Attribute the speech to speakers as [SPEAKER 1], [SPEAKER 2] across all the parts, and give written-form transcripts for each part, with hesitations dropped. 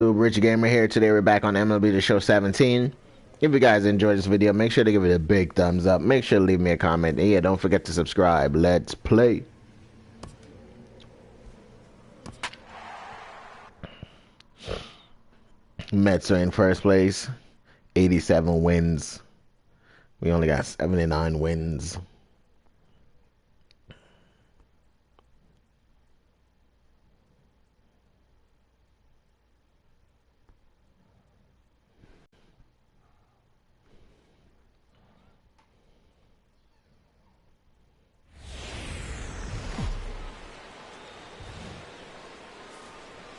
[SPEAKER 1] Rich Gamer here. Today we're back on MLB The Show 17. If you guys enjoyed this video, make sure to give it a big thumbs up. Make sure to leave me a comment. And yeah, don't forget to subscribe. Let's play. Mets are in first place. 87 wins. We only got 79 wins.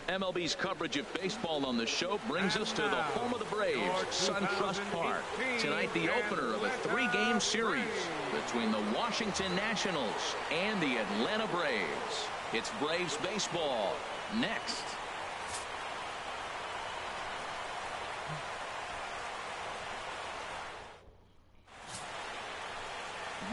[SPEAKER 2] MLB's coverage of baseball on the show brings us to the home of the Braves, SunTrust Park. Tonight, the opener of a three-game series between the Washington Nationals and the Atlanta Braves. It's Braves baseball next.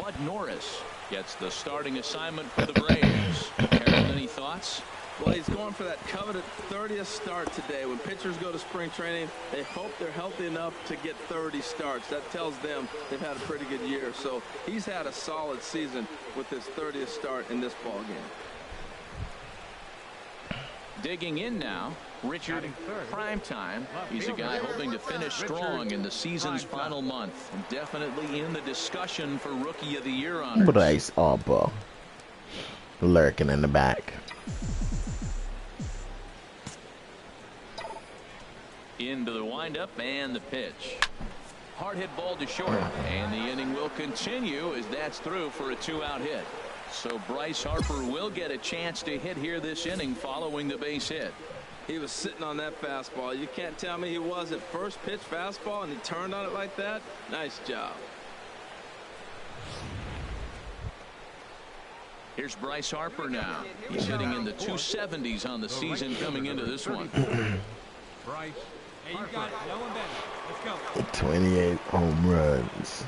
[SPEAKER 2] Bud Norris gets the starting assignment for the Braves. Harold, any thoughts?
[SPEAKER 3] Well, he's going for that coveted 30th start today. When pitchers go to spring training, they hope they're healthy enough to get 30 starts. That tells them they've had a pretty good year. So he's had a solid season with his 30th start in this ball game.
[SPEAKER 2] Digging in now, Richard Primetime. He's a guy hoping to finish strong in the season's final month. Definitely in the discussion for Rookie of the Year honors.
[SPEAKER 1] Bryce Harper lurking in the back.
[SPEAKER 2] Into the windup and the pitch. Hard hit ball to short, and the inning will continue as that's through for a 2-out hit. So Bryce Harper will get a chance to hit here this inning following the base hit.
[SPEAKER 3] He was sitting on that fastball. You can't tell me he wasn't. First pitch fastball and he turned on it like that. Nice job.
[SPEAKER 2] Here's Bryce Harper now. He's hitting in the 270s on the season coming into this one.
[SPEAKER 4] Bryce. Hey, you got it. No one better. Let's go.
[SPEAKER 1] 28 home runs.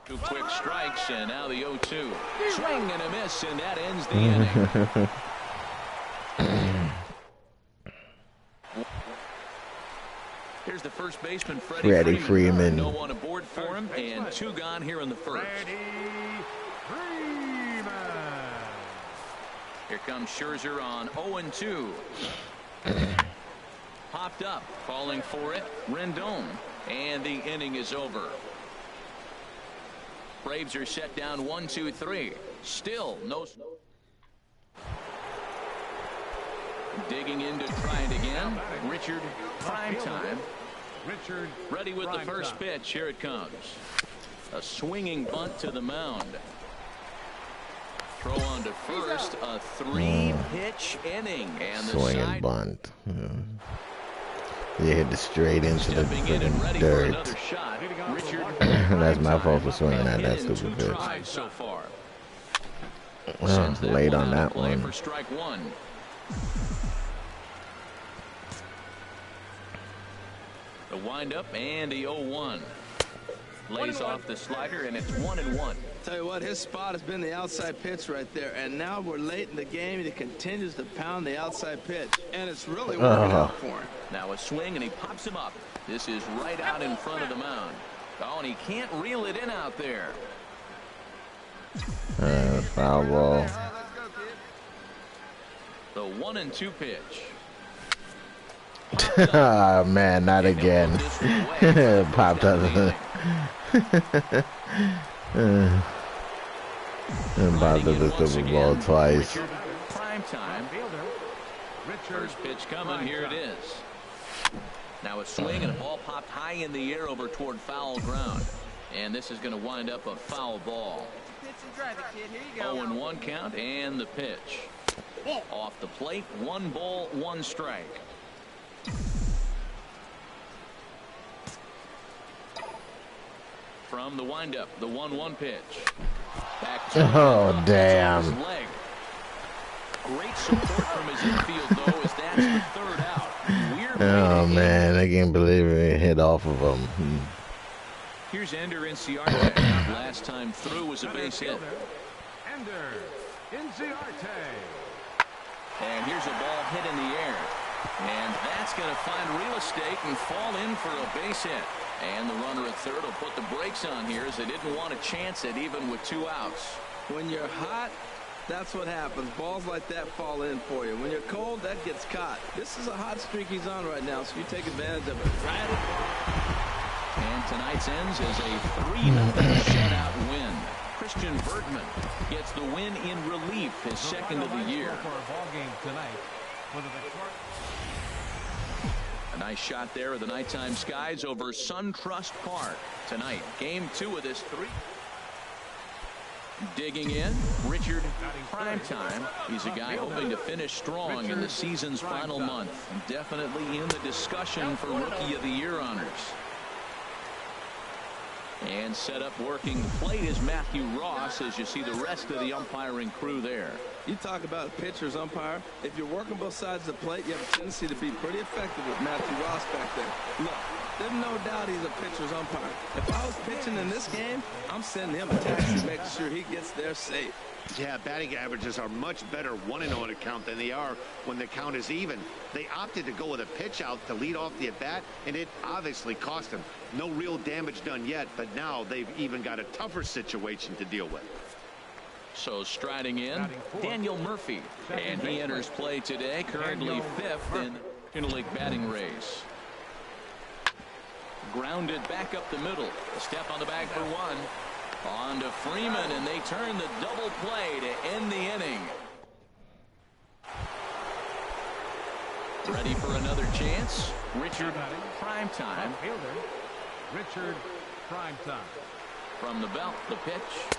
[SPEAKER 2] Two quick strikes, and now the 0-2. Swing and a miss, and that ends the inning. Here's the first baseman, Freddie Freeman. No one aboard for him, and two gone here in the first. Here comes Scherzer on 0-2. Popped up, calling for it, Rendon, and the inning is over. Braves are set down 1-2-3. Still no. Digging in to try it again. Richard Primetime. Ready with the first pitch. Here it comes. A swinging bunt to the mound. Throw on to first. A three-pitch inning. And the
[SPEAKER 1] swinging bunt. They hit it straight into the dirt. That's my fault for swinging at that stupid pitch.
[SPEAKER 2] So far.
[SPEAKER 1] Late on that one.
[SPEAKER 2] For strike one. The windup and the 0-1. Lays off the slider, and it's 1-1.
[SPEAKER 3] Tell you what, his spot has been the outside pitch right there, and now we're late in the game, and he continues to pound the outside pitch, and it's really working out for him.
[SPEAKER 2] Now a swing, and he pops him up. This is right out in front of the mound. Oh, and he can't reel it in out there.
[SPEAKER 1] Foul ball.
[SPEAKER 2] The 1-2 pitch.
[SPEAKER 1] Oh man, not again. Popped up. And popped up the stupid ball twice.
[SPEAKER 2] Prime time. First pitch coming. Here it is. Now a swing and a ball popped high in the air over toward foul ground. And this is going to wind up a foul ball. 0-1 count and the pitch. Off the plate, 1 ball, 1 strike. From the windup, the 1-1 pitch. Back to
[SPEAKER 1] damn.
[SPEAKER 2] His leg. Great support from his infield, though, as that's the third out. Weird
[SPEAKER 1] man, I can't believe it hit off of him.
[SPEAKER 2] Here's Ender Inciarte. Last time through was a base hit.
[SPEAKER 4] Ender Inciarte.
[SPEAKER 2] And here's a ball hit in the air. And that's going to find real estate and fall in for a base hit. And the runner at third will put the brakes on here as they didn't want to chance it even with 2 outs.
[SPEAKER 3] When you're hot, that's what happens. Balls like that fall in for you. When you're cold, that gets caught. This is a hot streak he's on right now, so you take advantage of it. Ride it.
[SPEAKER 2] And tonight's ends is a 3-0 shutout win. Christian Bergman gets the win in relief, his second of the year. A nice shot there of the nighttime skies over SunTrust Park tonight. Game 2 of this 3. Digging in, Richard Primetime. He's a guy hoping to finish strong in the season's final month. Definitely in the discussion for Rookie of the Year honors. And set up working the plate is Matthew Ross as you see the rest of the umpiring crew there.
[SPEAKER 3] You talk about a pitcher's umpire. If you're working both sides of the plate, you have a tendency to be pretty effective with Matthew Ross back there. Look, there's no doubt he's a pitcher's umpire. If I was pitching in this game, I'm sending him a taxi, making sure he gets there safe.
[SPEAKER 5] Yeah, batting averages are much better 1-0 at a count than they are when the count is even. They opted to go with a pitch out to lead off the at-bat, and it obviously cost them. No real damage done yet, but now they've even got a tougher situation to deal with.
[SPEAKER 2] So striding in, Daniel Murphy, and he enters play today, currently 5th in the National League batting race. Grounded back up the middle. A step on the bag for 1. On to Freeman, and they turn the double play to end the inning. Ready for another chance. Richard Primetime.
[SPEAKER 4] Richard Primetime.
[SPEAKER 2] From the belt, the pitch.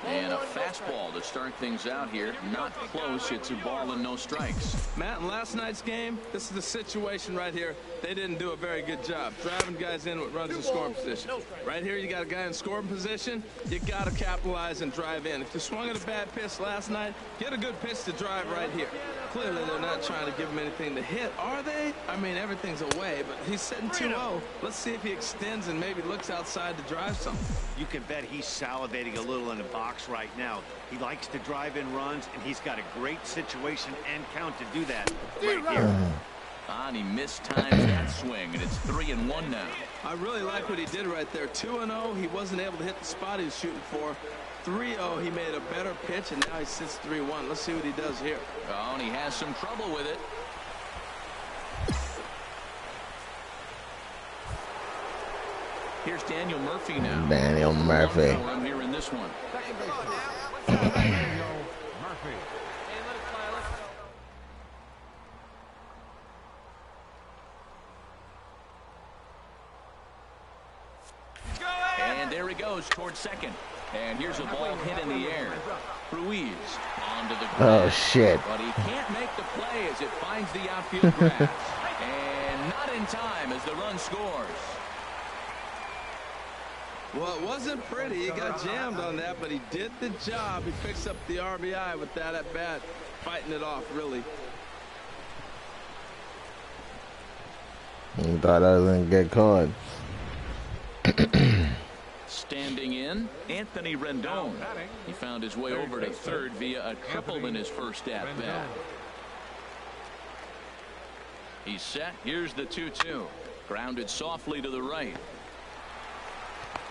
[SPEAKER 2] And a fastball to start things out here. Not close. It's a ball and no strikes.
[SPEAKER 3] Matt, in last night's game, this is the situation right here. They didn't do a very good job driving guys in with runs in scoring position. Right here, you got a guy in scoring position. You got to capitalize and drive in. If you swung at a bad pitch last night, get a good pitch to drive right here. Clearly, they're not trying to give him anything to hit, are they? I mean, everything's away, but he's sitting 2-0. Let's see if he extends and maybe looks outside to drive something.
[SPEAKER 5] You can bet he's salivating a little in the box right now. He likes to drive in runs, and he's got a great situation and count to do that right here.
[SPEAKER 2] And he mistimes that swing, and it's 3-1 now.
[SPEAKER 3] I really like what he did right there. 2-0, he wasn't able to hit the spot he was shooting for. 3-0, he made a better pitch, and now he sits 3-1. Let's see what he does here.
[SPEAKER 2] Oh, and he has some trouble with it. Here's Daniel Murphy now.
[SPEAKER 1] Daniel Murphy.
[SPEAKER 2] For him here in this one.
[SPEAKER 4] Daniel Murphy.
[SPEAKER 2] And there he goes towards second. And here's a ball hit in the air. Ruiz onto the grass.
[SPEAKER 1] Oh, shit.
[SPEAKER 2] But he can't make the play as it finds the outfield grass. And not in time as the run scores.
[SPEAKER 3] Well, it wasn't pretty. He got jammed on that, but he did the job. He picks up the RBI with that at bat, fighting it off, really.
[SPEAKER 1] He thought I was going to get caught.
[SPEAKER 2] Standing in, Anthony Rendon. He found his way over to third via a triple in his first at-bat. He's set. Here's the 2-2. Grounded softly to the right.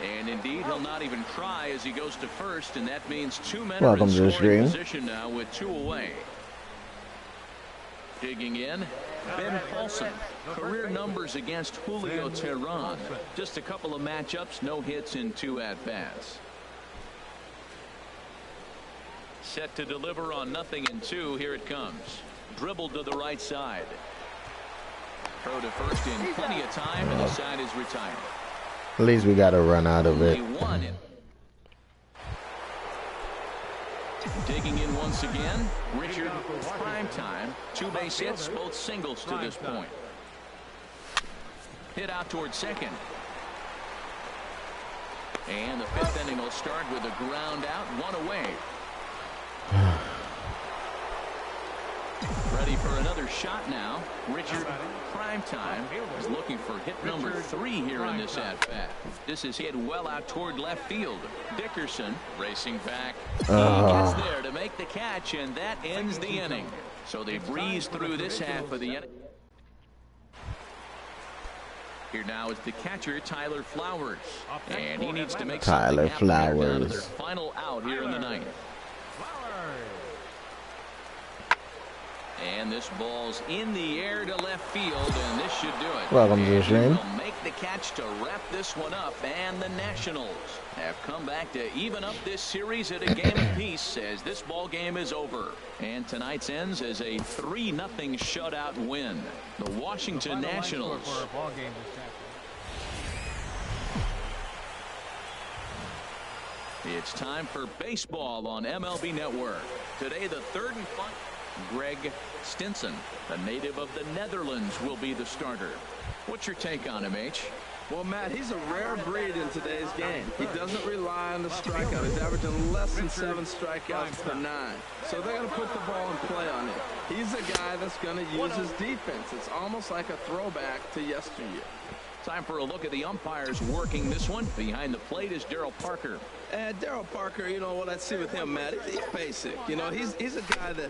[SPEAKER 2] And indeed, he'll not even try as he goes to first, and that means 2 men are in scoring position now with 2 away. Digging in, Ben Paulson. Career numbers against Julio Teheran. Just a couple of matchups, no hits in 2 at-bats. Set to deliver on 0-2. Here it comes. Dribbled to the right side. Throw to first in plenty of time, and the side is retired.
[SPEAKER 1] At least we got to run out of it.
[SPEAKER 2] Digging in once again, Richard Primetime. 2 base hits, both singles to this point. Hit out towards second. And the 5th inning will start with a ground out, 1 away. Ready for another shot now. Richard Primetime is looking for hit number 3 here in this at-bat. This is hit well out toward left field. Dickerson racing back. He gets there to make the catch, and that ends the inning. So they breeze through this half of the inning. Here now is the catcher, Tyler Flowers. And he needs to make
[SPEAKER 1] Tyler
[SPEAKER 2] something happen here down to
[SPEAKER 1] Flowers.
[SPEAKER 2] their final out here in the ninth. And this ball's in the air to left field, and this should do it.
[SPEAKER 1] Welcome to the stream.
[SPEAKER 2] Will make the catch to wrap this one up, and the Nationals have come back to even up this series at a game apiece as this ball game is over. And tonight's ends as a 3-0 shutout win. The Washington Nationals. It's time for baseball on MLB Network. Today, the third and final. Greg Stinson, a native of the Netherlands, will be the starter. What's your take on him, H?
[SPEAKER 3] Well, Matt, he's a rare breed in today's game. He doesn't rely on the strikeout. He's averaging less than 7 strikeouts per 9. So they're going to put the ball in play on him. He's a guy that's going to use his defense. It's almost like a throwback to yesteryear.
[SPEAKER 2] Time for a look at the umpires working this one. Behind the plate is Darryl Parker.
[SPEAKER 3] And Darryl Parker, you know what I see with him, Matt, he's basic. You know, he's a guy that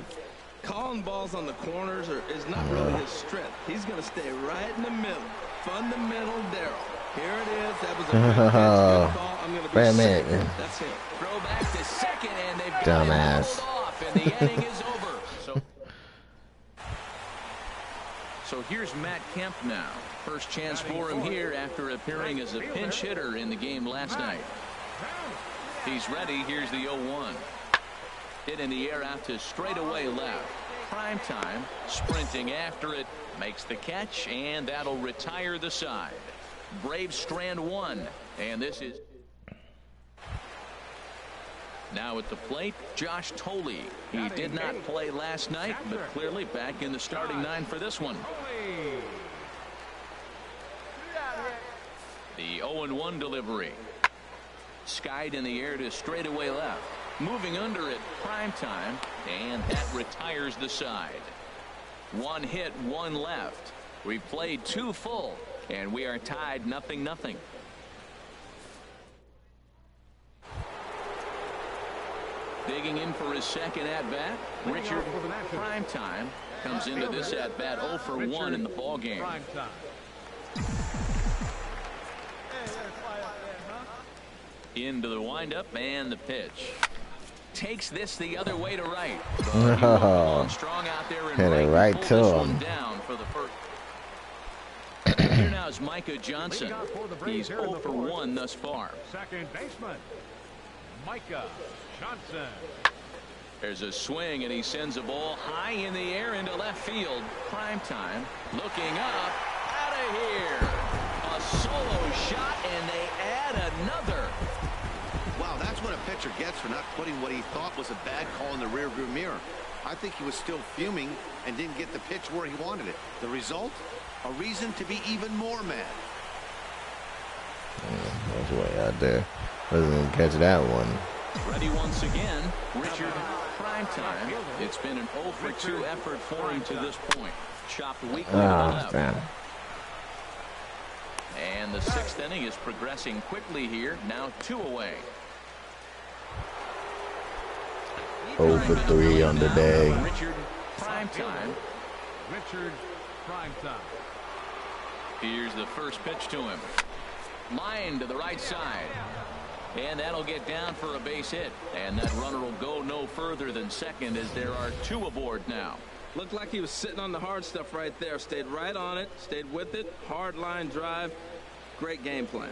[SPEAKER 3] calling balls on the corners is not really his strength. He's going to stay right in the middle. Fundamental Darryl. Here it is. That was a good call. I'm going to be
[SPEAKER 1] Wait a minute.
[SPEAKER 3] That's it.
[SPEAKER 2] Throw back to second, and they've got
[SPEAKER 1] Dumbass.
[SPEAKER 2] it pulled off, and the inning is over. So here's Matt Kemp now. First chance for him here after appearing as a pinch hitter in the game last night. He's ready. Here's the 0-1. Hit in the air out to straightaway left. Primetime sprinting after it, makes the catch, and that'll retire the side. Braves strand 1, and this is now at the plate, Josh Toley. He did not play last night, but clearly back in the starting 9 for this one. The 0-1 delivery. Skied in the air to straightaway left. Moving under it, Primetime, and that retires the side. 1 hit, 1 left. We played 2 full, and we are tied 0-0. Digging in for his second at-bat, Richard Primetime comes into this at-bat 0 for 1 in the ballgame. Into the windup and the pitch. Takes this the other way to right. Strong out there and
[SPEAKER 1] hit it right to him.
[SPEAKER 2] Down for the first. Here now is Micah Johnson. He's 0 for 1 thus far.
[SPEAKER 4] Second baseman, Micah Johnson.
[SPEAKER 2] There's a swing, and he sends a ball high in the air into left field. Primetime looking up, out of here. A solo shot, and they add another.
[SPEAKER 5] Wow, that's what a pitcher gets for not putting what he thought was a bad call in the rearview mirror. I think he was still fuming and didn't get the pitch where he wanted it. The result? A reason to be even more mad.
[SPEAKER 1] That's way out there. Wasn't gonna catch that one.
[SPEAKER 2] Ready once again, Richard Primetime. It's been an 0 for 2 effort for him to this point. Chopped weakly to the left.
[SPEAKER 1] Damn.
[SPEAKER 2] And the 6th inning is progressing quickly here. Now 2 away.
[SPEAKER 1] 0 for 3 on the day.
[SPEAKER 2] Richard Primetime.
[SPEAKER 4] Richard Primetime.
[SPEAKER 2] Here's the first pitch to him. Line to the right side. And that'll get down for a base hit. And that runner will go no further than second as there are 2 aboard now.
[SPEAKER 3] Looked like he was sitting on the hard stuff right there. Stayed right on it. Stayed with it. Hard line drive. Great game plan.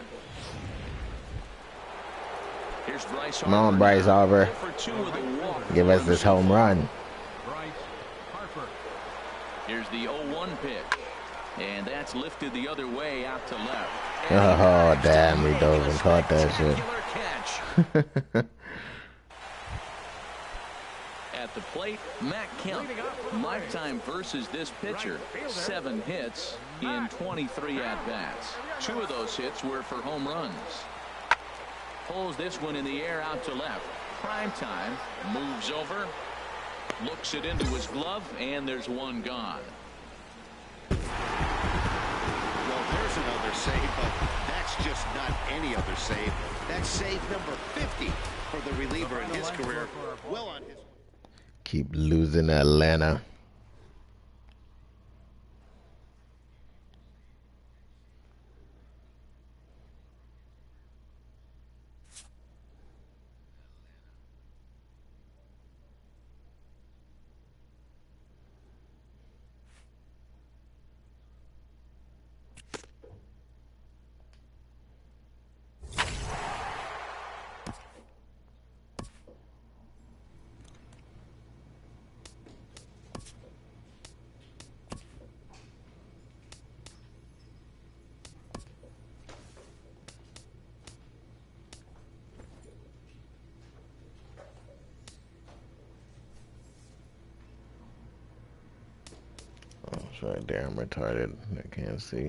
[SPEAKER 2] Here's Bryce Harper.
[SPEAKER 1] Come on, Bryce Harper.
[SPEAKER 2] 0 for 2 with a walk.
[SPEAKER 1] Give us this home run.
[SPEAKER 4] Bryce Harper.
[SPEAKER 2] Here's the 0-1 pitch. And that's lifted the other way out to left.
[SPEAKER 1] Oh, damn, he dove and caught that shit.
[SPEAKER 2] Catch. At the plate, Matt Kemp. Lifetime versus this pitcher. 7 hits in 23 at-bats. 2 of those hits were for home runs. Pulls this one in the air out to left. Primetime moves over. Looks it into his glove, and there's one gone.
[SPEAKER 5] Well, there's another save, but that's just not any other save. That's save number 50 for the reliever in his career. Well on his...
[SPEAKER 1] Keep losing Atlanta. It's right there. I'm retarded. I can't see.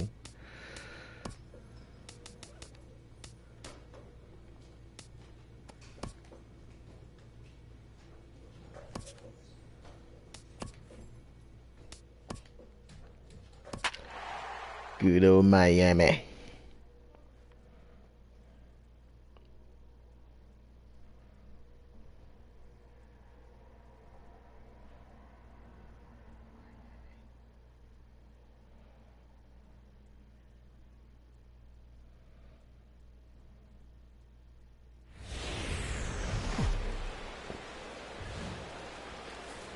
[SPEAKER 1] Good old Miami.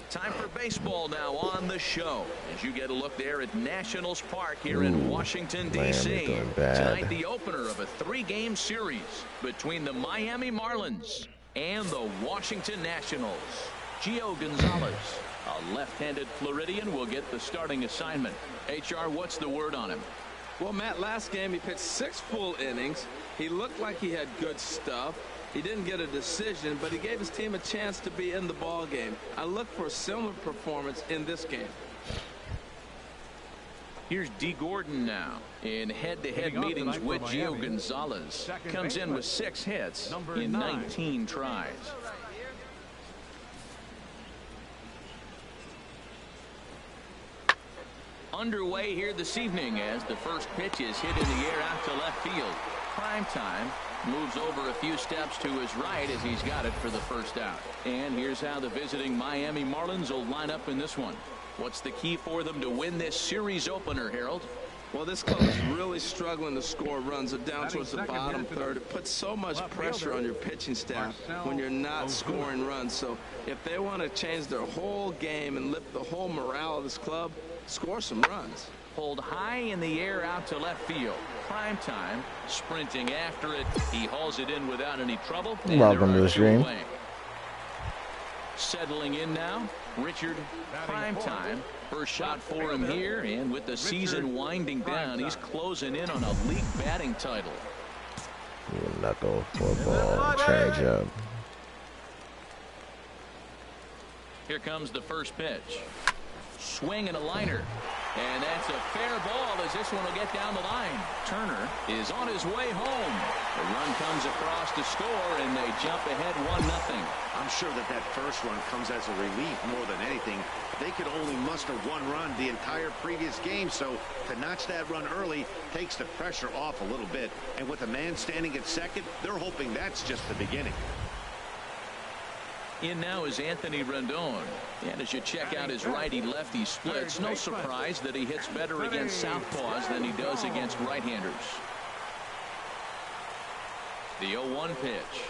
[SPEAKER 2] Time for baseball now on the show as you get a look there at Nationals Park here in Washington, D.C. Tonight, the opener of a 3-game series between the Miami Marlins and the Washington Nationals. Gio Gonzalez, a left-handed Floridian, will get the starting assignment. HR, what's the word on him?
[SPEAKER 3] Well, Matt, last game he pitched 6 full innings. He looked like he had good stuff. He didn't get a decision, but he gave his team a chance to be in the ball game. I look for a similar performance in this game.
[SPEAKER 2] Here's D. Gordon now in head-to-head meetings with Gio Gonzalez. Comes in with 6 hits in 19 tries. Underway here this evening as the first pitch is hit in the air out to left field. Prime time moves over a few steps to his right as he's got it for the first out. And here's how the visiting Miami Marlins will line up in this one. What's the key for them to win this series opener, Harold?
[SPEAKER 3] Well, this club is really struggling to score runs. They're down towards the bottom third. It puts so much pressure on your pitching staff when you're not scoring runs. So if they want to change their whole game and lift the whole morale of this club, score some runs.
[SPEAKER 2] Pulled high in the air out to left field. Prime time, sprinting after it. He hauls it in without any trouble.
[SPEAKER 1] Welcome to the stream.
[SPEAKER 2] Settling in now, Richard Prime time. First shot for him here, and with the season winding down, he's closing in on a league batting title.
[SPEAKER 1] Knuckle football, change up.
[SPEAKER 2] Here comes the first pitch. Swing and a liner. And that's a fair ball as this one will get down the line. Turner is on his way home. The run comes across to score, and they jump ahead 1-0.
[SPEAKER 5] I'm sure that first run comes as a relief more than anything. They could only muster 1 run the entire previous game, so to notch that run early takes the pressure off a little bit. And with a man standing at second, they're hoping that's just the beginning.
[SPEAKER 2] In now is Anthony Rendon. And as you check out his righty-lefty splits, no surprise that he hits better against southpaws than he does against right-handers. The 0-1 pitch.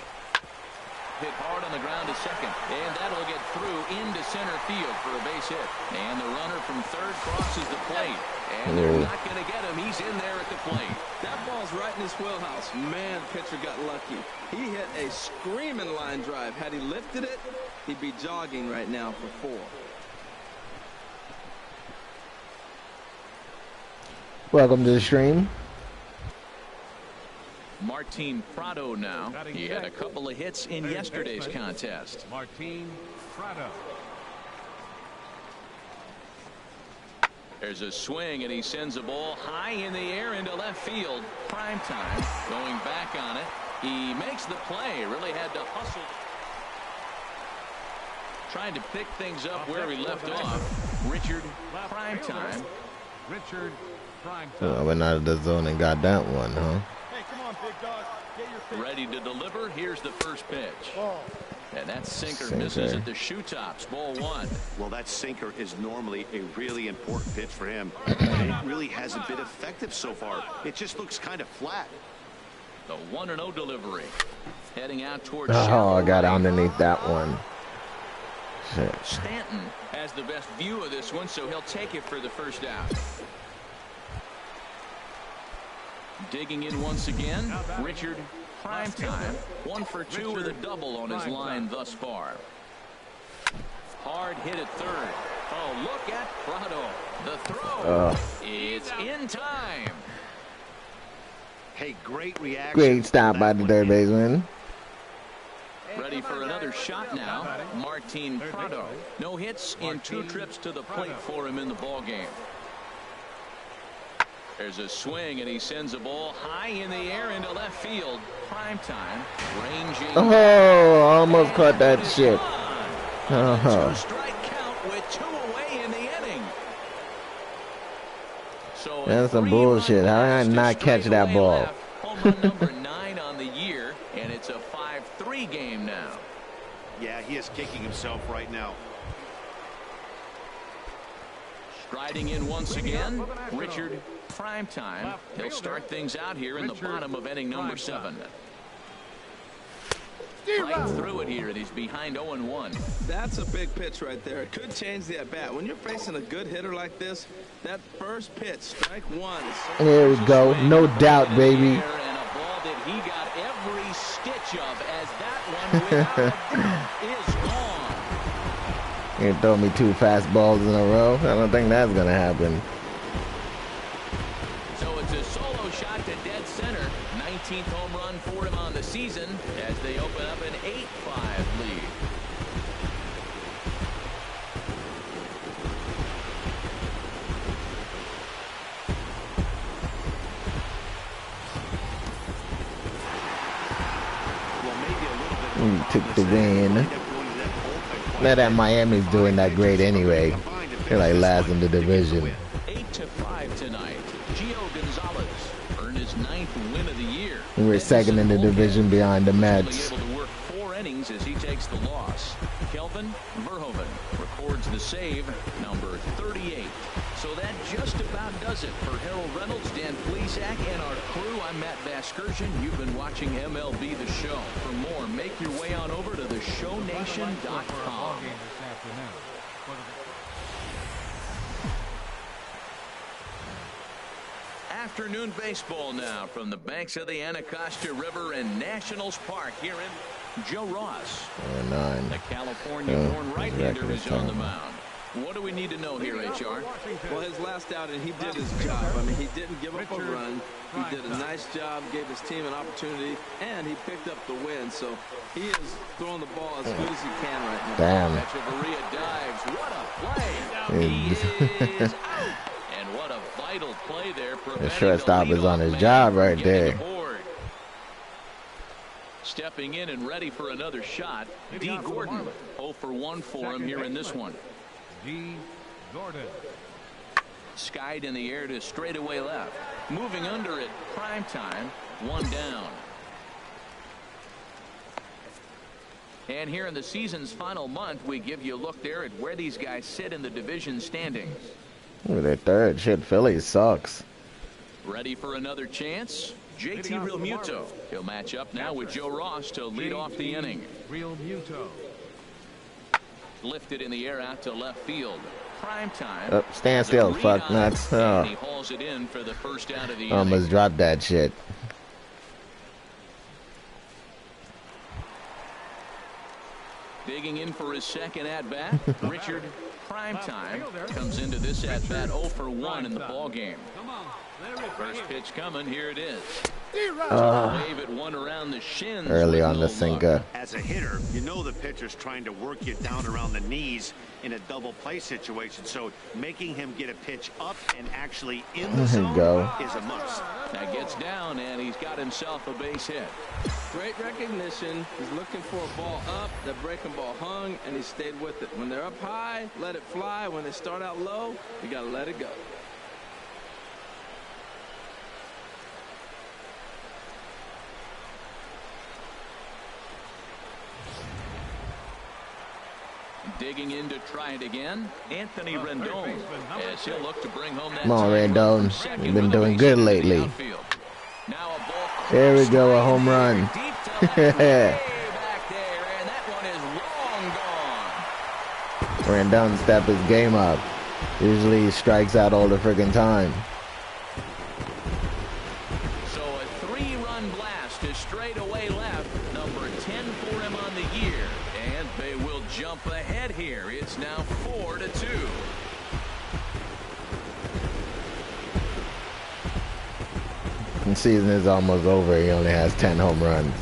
[SPEAKER 2] Hit hard on the ground to second, and that'll get through into center field for a base hit. And the runner from third crosses the plate. And they're not going to get him. He's in there at the plate.
[SPEAKER 3] That ball's right in his wheelhouse. Man, pitcher got lucky. He hit a screaming line drive. Had he lifted it, he'd be jogging right now for 4.
[SPEAKER 1] Welcome to the stream.
[SPEAKER 2] Martine Prado now. He had a couple of hits in yesterday's contest.
[SPEAKER 4] Martine Prado.
[SPEAKER 2] There's a swing, and he sends a ball high in the air into left field. Prime time. Going back on it. He makes the play. Really had to hustle. Trying to pick things up where he left off. Richard Primetime.
[SPEAKER 4] Richard Primetime.
[SPEAKER 1] Oh, went out of the zone and got that one, huh?
[SPEAKER 4] Hey, come on, big dog. Get your pitch.
[SPEAKER 2] Ready to deliver. Here's the first pitch.
[SPEAKER 4] Ball.
[SPEAKER 2] And that sinker misses at the shoe tops. Ball one.
[SPEAKER 5] Well, that sinker is normally a really important pitch for him. And it really hasn't been effective so far. It just looks kind of flat.
[SPEAKER 2] The 1-0 delivery. Heading out towards
[SPEAKER 1] Oh, I got underneath that one. Shit.
[SPEAKER 2] Stanton has the best view of this one, so he'll take it for the first out. Digging in once again, Richard Primetime. 1 for 2 with a double on his line thus far. Hard hit at third. Oh, look at Prado. The throw. It's in time.
[SPEAKER 5] Hey, great reaction.
[SPEAKER 1] Great stop by the third baseman.
[SPEAKER 2] Ready for another shot now. Martine Prado. No hits in 2 trips to the plate for him in the ball game. There's a swing, and he sends a ball high in the air into left field. Primetime, ranging.
[SPEAKER 1] Oh, almost caught that shit.
[SPEAKER 2] Two-strike count with 2 away in the inning. So
[SPEAKER 1] that's some bullshit. How did I not catch that ball?
[SPEAKER 2] Home run number 9 on the year, and it's a 5-3 game now.
[SPEAKER 5] Yeah, he is kicking himself right now.
[SPEAKER 2] Striding in once again, Richard Primetime. He'll start things out here in the bottom of inning number 7. Right through it here, and he's behind 0-1.
[SPEAKER 3] That's a big pitch right there. It could change the at-bat. When you're facing a good hitter like this, that first pitch, strike 1.
[SPEAKER 1] There we go. No doubt, baby.
[SPEAKER 2] And a ball that he got every stitch of, as that one without a doubt is gone.
[SPEAKER 1] You throw me 2 fastballs in a row. I don't think that's gonna happen.
[SPEAKER 2] So it's a solo shot to dead center. 19th home run for him on the season as they open up an 8-5 lead.
[SPEAKER 1] Took the win. Not that Miami's doing that great anyway. They're like last in the division.
[SPEAKER 2] 8-5 tonight. Gio Gonzalez earned his 9th win of the year.
[SPEAKER 1] We're second in the division behind the Mets.
[SPEAKER 2] Able to work 4 innings as he takes the loss. Kelvin Verhoeven records the save, number 38. So that just about does it for Harold Reynolds, Dan Plesac, and our crew. I'm Matt Vasgersian. You've been watching MLB The Show. For more, make your way on over to theshownation.com. Afternoon baseball now from the banks of the Anacostia River and Nationals Park here in Joe Ross.
[SPEAKER 1] 9.
[SPEAKER 2] The California-born right-hander is on the mound. What do we need to know here, HR?
[SPEAKER 3] Well, his last outing, he did his job. I mean, he didn't give up a run. He did a nice job, gave his team an opportunity, and he picked up the win. So he is throwing the ball as good as he can right now.
[SPEAKER 1] Damn.
[SPEAKER 2] Echeverria dives. What a play. He is out. And what a vital play there.
[SPEAKER 1] The shortstop is on his job right there.
[SPEAKER 2] Stepping in and ready for another shot, D. Gordon. 0 for 1 for him here in this one.
[SPEAKER 4] D. Gordon.
[SPEAKER 2] Skied in the air to straightaway left. Moving under it, Primetime, 1 down. And here in the season's final month, we give you a look there at where these guys sit in the division standings.
[SPEAKER 1] Ooh, they're third. Shit, Philly sucks.
[SPEAKER 2] Ready for another chance? JT Realmuto. He'll match up now with Joe Ross to lead off the inning.
[SPEAKER 4] Realmuto.
[SPEAKER 2] Lifted in the air out to left field. Primetime.
[SPEAKER 1] Oh, stand still, fuck nuts. Oh.
[SPEAKER 2] He hauls it in for the first out of the inning.
[SPEAKER 1] Almost dropped that shit.
[SPEAKER 2] Digging in for his second at-bat, Richard Primetime comes into this at-bat 0 for 1 in the ball game. First pitch coming, here it is. Wave it one around the shins.
[SPEAKER 1] Early on the sinker.
[SPEAKER 5] As a hitter, you know the pitcher's trying to work you down around the knees in a double play situation. So making him get a pitch up and actually in the zone is a must.
[SPEAKER 2] That gets down, and he's got himself a base hit.
[SPEAKER 3] Great recognition. He's looking for a ball up. The breaking ball hung, and he stayed with it. When they're up high, let it fly. When they start out low, you got to let it go.
[SPEAKER 2] Digging in to try it again, Anthony Rendon, as he'll look to bring home that.
[SPEAKER 1] Come on, Rendon. You've been doing good lately.
[SPEAKER 2] Now a ball.
[SPEAKER 1] There we go, a home run.
[SPEAKER 2] Back there, and that one is long gone.
[SPEAKER 1] Rendon stepped his game up. Usually he strikes out all the friggin' time.
[SPEAKER 2] So a 3-run blast to straightaway left, number 10 for him on the year, and they will jump ahead here. It's now 4-2.
[SPEAKER 1] The season is almost over. He only has 10 home runs.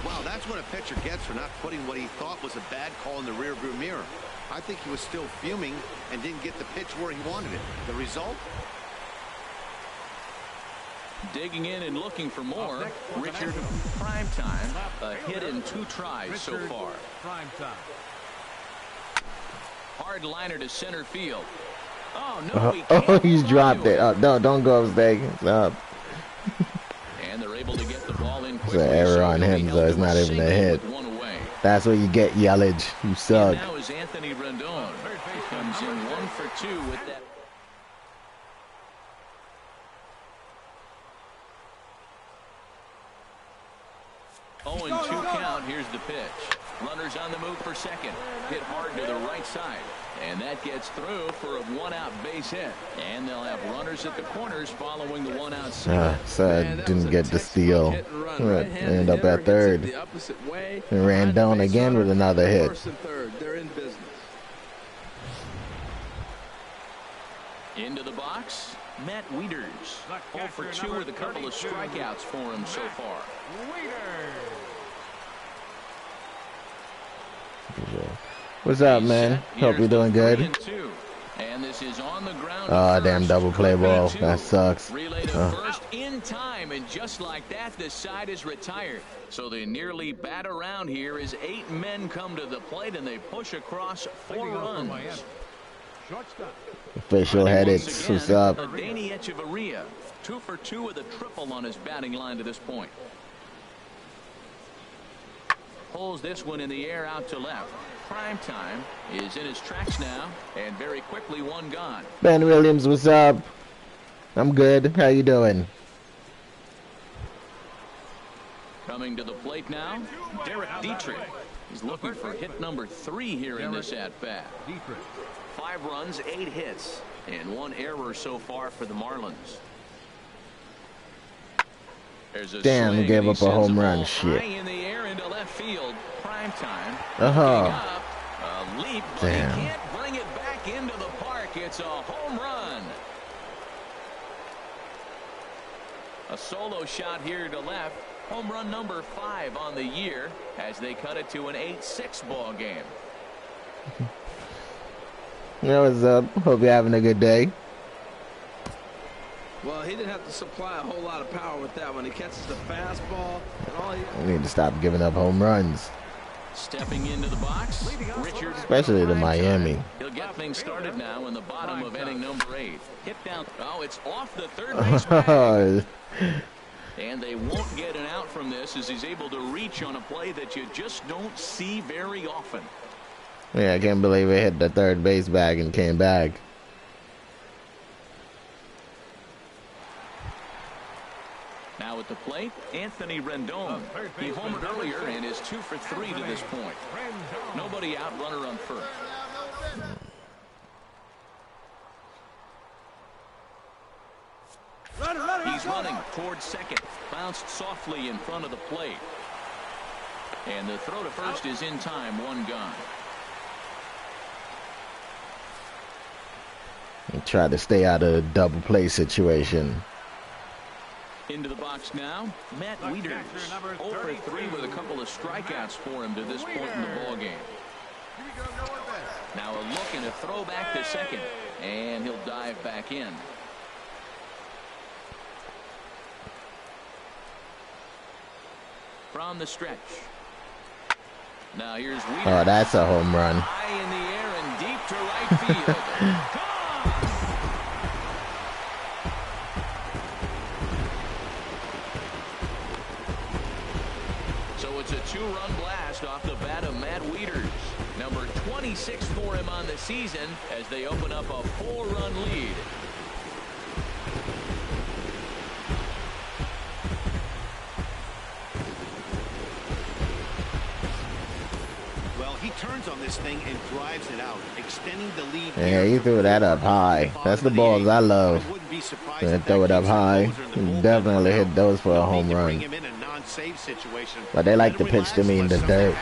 [SPEAKER 5] Wow, that's what a pitcher gets for not putting what he thought was a bad call in the rearview mirror. I think he was still fuming and didn't get the pitch where he wanted it. The result?
[SPEAKER 2] Digging in and looking for more. Richard Primetime, a hit in 2 tries so far. Hard liner to center field. Oh no, he can't.
[SPEAKER 1] He's dropped it. Don't go upstairs. Up.
[SPEAKER 2] And they're able to get the ball in
[SPEAKER 1] It's
[SPEAKER 2] quickly.
[SPEAKER 1] an error on him, so it's not even a hit. That's what you get, Yelich. You suck.
[SPEAKER 2] And now is Anthony Rendon. He comes in 1 for 2 with that. Oh, and 2 count. Here's the pitch. Runners on the move for second. Hit hard to the right side. And that gets through for a 1-out base hit. And they'll have runners at the corners following the 1-out single.
[SPEAKER 1] So didn't get the steal. End up at third. And Rendon again with another hit.
[SPEAKER 3] They're in business.
[SPEAKER 2] Into the box, Matt Wieters. 0 for 2 with a couple of strikeouts for him so far.
[SPEAKER 1] What's up, man? Hope you're doing good.
[SPEAKER 2] And this is on the ground.
[SPEAKER 1] Oh, damn double play ball. That sucks.
[SPEAKER 2] Relay to first in time, and just like that, this side is retired. So they nearly bat around here as 8 men come to the plate, and they push across 4 runs.
[SPEAKER 1] Official headaches. What's up?
[SPEAKER 2] Danny Echeverria, 2 for 2 with a triple on his batting line to this point. Pulls this one in the air out to left. Primetime is in his tracks now, and very quickly 1 gone.
[SPEAKER 1] Ben Williams, what's up? I'm good. How you doing?
[SPEAKER 2] Coming to the plate now, Derek Dietrich. He's looking for hit number 3 here in this at-bat. 5 runs, 8 hits, and 1 error so far for the Marlins.
[SPEAKER 1] Damn, he gave up a home run. Shit.
[SPEAKER 2] In the air into left field. Primetime. A leap, but
[SPEAKER 1] damn.
[SPEAKER 2] He can't bring it back into the park. It's a home run. A solo shot here to left. Home run number 5 on the year as they cut it to an 8-6 ball game.
[SPEAKER 1] What's up? Hope you're having a good day.
[SPEAKER 3] Well, he didn't have to supply a whole lot of power with that one. He catches the fastball, and all he...
[SPEAKER 1] We need to stop giving up home runs.
[SPEAKER 2] Stepping into the box, Richard.
[SPEAKER 1] Especially to Miami.
[SPEAKER 2] He'll get things started now in the bottom of inning number 8. Hit down. Oh, it's off the third base bag. And they won't get an out from this as he's able to reach on a play that you just don't see very often.
[SPEAKER 1] Yeah, I can't believe it hit the third base bag and came back.
[SPEAKER 2] Now at the plate, Anthony Rendon. He homered earlier and is 2 for 3 to this point. Nobody out, runner on first. He's running towards second. Bounced softly in front of the plate. And the throw to first is in time. 1 gone.
[SPEAKER 1] He tried to stay out of the double play situation.
[SPEAKER 2] Into the box now, Matt Wieters. 0 for 3 with a couple of strikeouts for him to this point in the ball game. Now a look and a throw back to second, and he'll dive back in. from the stretch. Now here's Weeder.
[SPEAKER 1] Oh, that's a home run.
[SPEAKER 2] High in the air and deep to right field. So it's a two-run blast off the bat of Matt Wieters. Number 26 for him on the season as they open up a 4-run lead.
[SPEAKER 5] Well, he turns on this thing and drives it out, extending the lead.
[SPEAKER 1] Yeah, he threw that up high. That's the balls I love. And throw it up high. Definitely hit those for a home run. But they like to pitch to me in the dirt.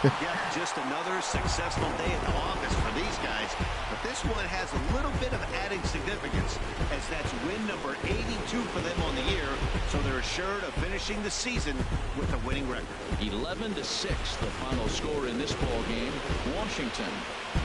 [SPEAKER 5] Yeah, just another successful day in August for these guys. But this one has a little bit of added significance, as that's win number 82 for them on the year. So they're assured of finishing the season with a winning record.
[SPEAKER 2] 11-6, the final score in this ball game. Washington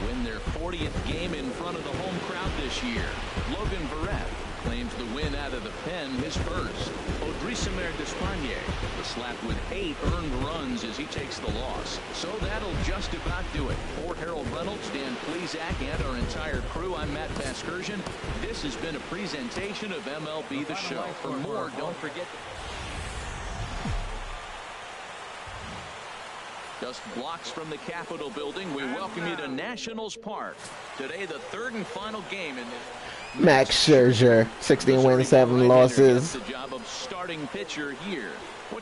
[SPEAKER 2] win their 40th game in front of the home crowd this year. Logan Verrett claims the win out of the pen, his first. Odrisamer Despaigne was slapped with 8 earned runs as he takes the loss. So that'll just about do it. For Harold Reynolds, Dan Plesac, and our entire crew, I'm Matt Vasgersian. This has been a presentation of MLB The Show. For more, don't forget. Just blocks from the Capitol building, we welcome you to Nationals Park. Today, the third and final game in the
[SPEAKER 1] Max Scherzer, 16 wins, 7 losses.
[SPEAKER 2] The job of starting pitcher here.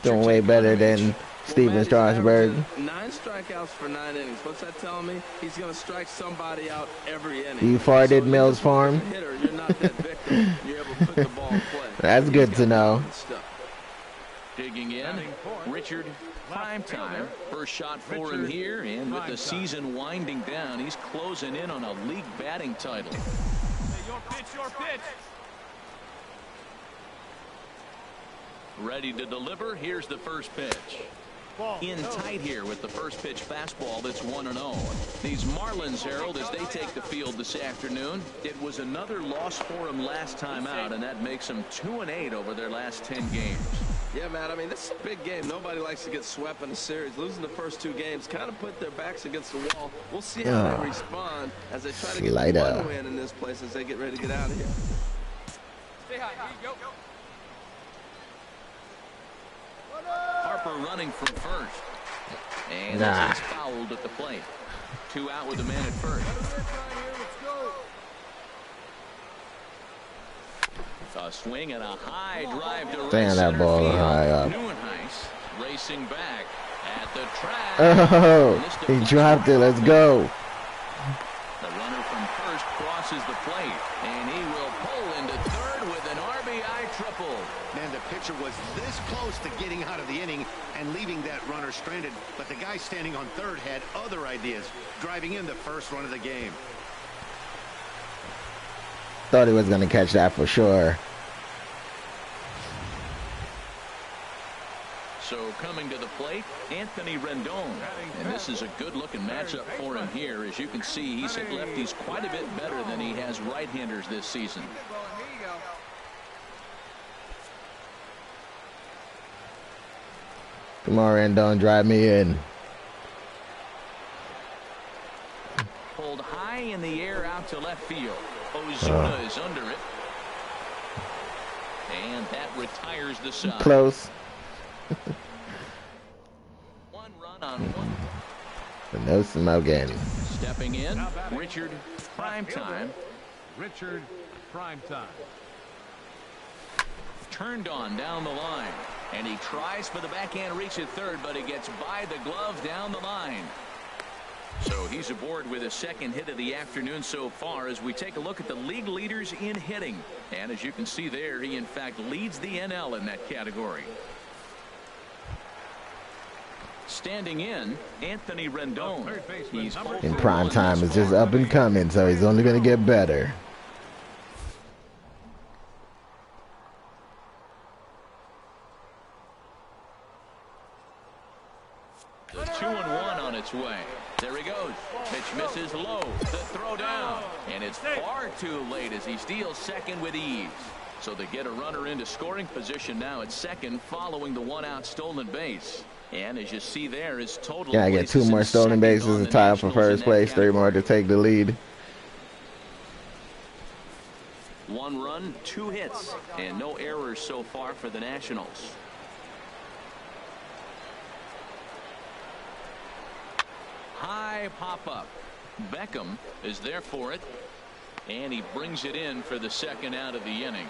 [SPEAKER 1] Doing way better than Steven Strasburg.
[SPEAKER 3] 9 strikeouts for 9 innings. What's that telling me? He's going to strike somebody out every inning.
[SPEAKER 1] You farted, Mills Farm?
[SPEAKER 3] Hitter, you're not that victim. You're able to put the ball in play.
[SPEAKER 1] That's good to know.
[SPEAKER 2] Digging in, Richard Primetime. First shot for him here, and with the season winding down, he's closing in on a league batting title.
[SPEAKER 4] Your pitch, your pitch.
[SPEAKER 2] Ready to deliver. Here's the first pitch. In tight here with the first pitch fastball that's 1-0. These Marlins, Harold, as they take the field this afternoon, it was another loss for them last time out, and that makes them 2-8 over their last 10 games.
[SPEAKER 3] Yeah, Matt, I mean, this is a big game. Nobody likes to get swept in a series. Losing the first 2 games kind of put their backs against the wall. We'll see how they respond as they try to get one win in this place as they get ready to get out of here.
[SPEAKER 4] Stay high. Here you go.
[SPEAKER 2] Harper running from first. And that's fouled at the plate. 2 out with the man at first. A swing and a high drive to right
[SPEAKER 1] that ball
[SPEAKER 2] field.
[SPEAKER 1] high up.
[SPEAKER 2] Neuenhuis racing back at the track.
[SPEAKER 1] Oh, he dropped it. Let's go.
[SPEAKER 2] The runner from first crosses the plate, and he will pull into third with an RBI triple.
[SPEAKER 5] Man, the pitcher was this close to getting out of the inning and leaving that runner stranded, but the guy standing on third had other ideas, driving in the first run of the game.
[SPEAKER 1] Thought he was going to catch that for sure.
[SPEAKER 2] So coming to the plate, Anthony Rendon. And this is a good-looking matchup for him here. As you can see, he's hit lefties quite a bit better than he has right-handers this season.
[SPEAKER 1] Come on, Rendon, drive me in.
[SPEAKER 2] Pulled high in the air out to left field. Ozuna is under it. And that retires the side.
[SPEAKER 1] Close.
[SPEAKER 2] 1 run on 1.
[SPEAKER 1] But no smoking.
[SPEAKER 2] Stepping in, Richard Primetime.
[SPEAKER 4] Richard Primetime.
[SPEAKER 2] Turned on down the line. And he tries for the backhand reach at third, but he gets by the glove down the line. So he's aboard with his second hit of the afternoon so far as we take a look at the league leaders in hitting. And as you can see there, he in fact leads the NL in that category. Standing in, Anthony Rendon. He's
[SPEAKER 1] In prime time, it's just up and coming, so he's only going to get better.
[SPEAKER 2] The 2-1 on its way. There he goes. Pitch misses low. The throw down. And it's far too late as he steals second with ease. So they get a runner into scoring position now at second following the one-out stolen base. And as you see there, his total.
[SPEAKER 1] Yeah, I get 2 more stolen bases to tie up for first place, 3 more to take the lead.
[SPEAKER 2] 1 run, 2 hits, and no errors so far for the Nationals. High pop-up. Beckham is there for it, and he brings it in for the second out of the inning.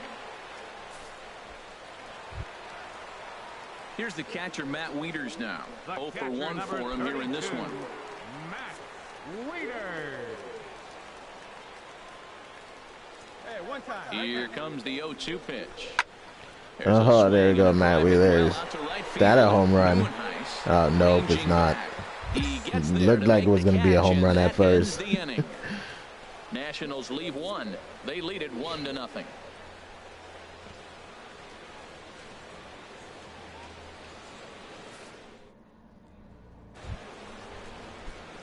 [SPEAKER 2] Here's the catcher, Matt Wieters now. 0 for 1 for him here in this one.
[SPEAKER 4] Matt Wieters.
[SPEAKER 2] Here comes the 0-2 pitch.
[SPEAKER 1] Oh, there you go, Matt Wieters. That a home run? Oh, nope, it's not. Looked like it was going to be a home run at first.
[SPEAKER 2] Nationals leave 1. They lead it 1-0.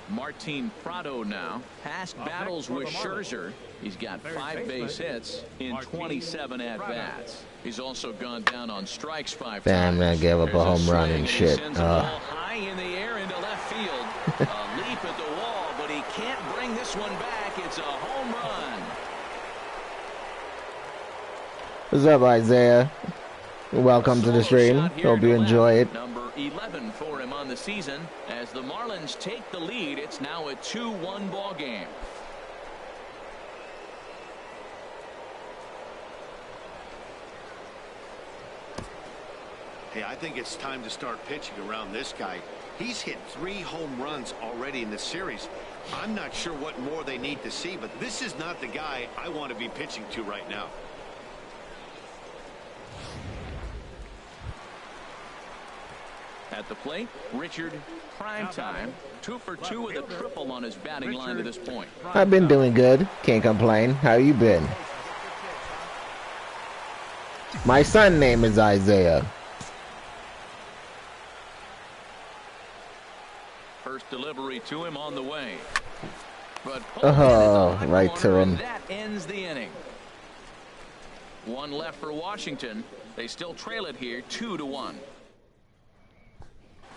[SPEAKER 2] Martine Prado now. Past battles with Scherzer. He's got 5 base hits in 27 at-bats. He's also gone down on strikes 5 times.
[SPEAKER 1] Damn, man, gave up a home run and shit.
[SPEAKER 2] High in the air into left field. A leap at the wall, but he can't bring this one back. It's a home run.
[SPEAKER 1] What's up, Isaiah? Welcome to the stream. Hope you enjoy it.
[SPEAKER 2] Number 11 for him on the season. As the Marlins take the lead, it's now a 2-1 ball game.
[SPEAKER 5] Hey, I think it's time to start pitching around this guy. He's hit 3 home runs already in the series. I'm not sure what more they need to see, but this is not the guy I want to be pitching to right now.
[SPEAKER 2] At the plate, Richard Primetime, 2 for 2 with a triple on his batting line to this point.
[SPEAKER 1] I've been doing good. Can't complain. How you been? My son name is Isaiah.
[SPEAKER 2] First delivery to him on the way. But
[SPEAKER 1] right to him.
[SPEAKER 2] That ends the inning. 1 left for Washington. They still trail it here 2-1.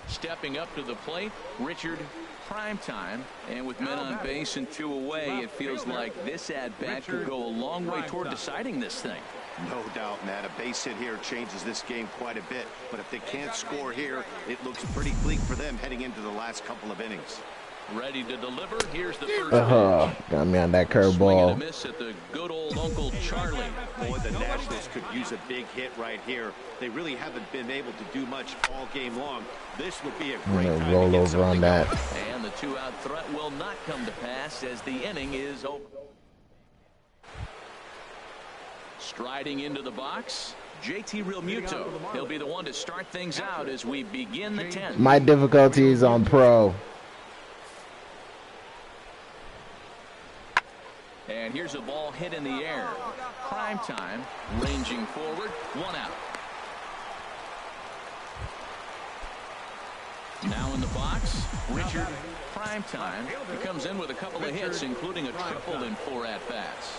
[SPEAKER 2] Stepping up to the plate, Richard Primetime, and with men on base and 2 away, it feels like this at-bat could go a long way toward deciding this thing.
[SPEAKER 5] No doubt, Matt. A base hit here changes this game quite a bit, but if they can't score here, it looks pretty bleak for them heading into the last couple of innings.
[SPEAKER 2] Ready to deliver. Here's the first
[SPEAKER 1] got me on that curveball.
[SPEAKER 2] Miss at the good old Uncle Charlie.
[SPEAKER 5] Boy, the Nationals could use a big hit right here. They really haven't been able to do much all game long. This would be a great time
[SPEAKER 1] roll
[SPEAKER 5] to get
[SPEAKER 1] over on that.
[SPEAKER 2] And the 2-out threat will not come to pass as the inning is over. Striding into the box, JT Realmuto. He'll be the one to start things out as we begin the 10th.
[SPEAKER 1] My difficulties on pro.
[SPEAKER 2] And here's a ball hit in the air. Primetime ranging forward, 1 out. Now in the box, Richard Primetime. He comes in with a couple of hits, including a triple in 4 at-bats.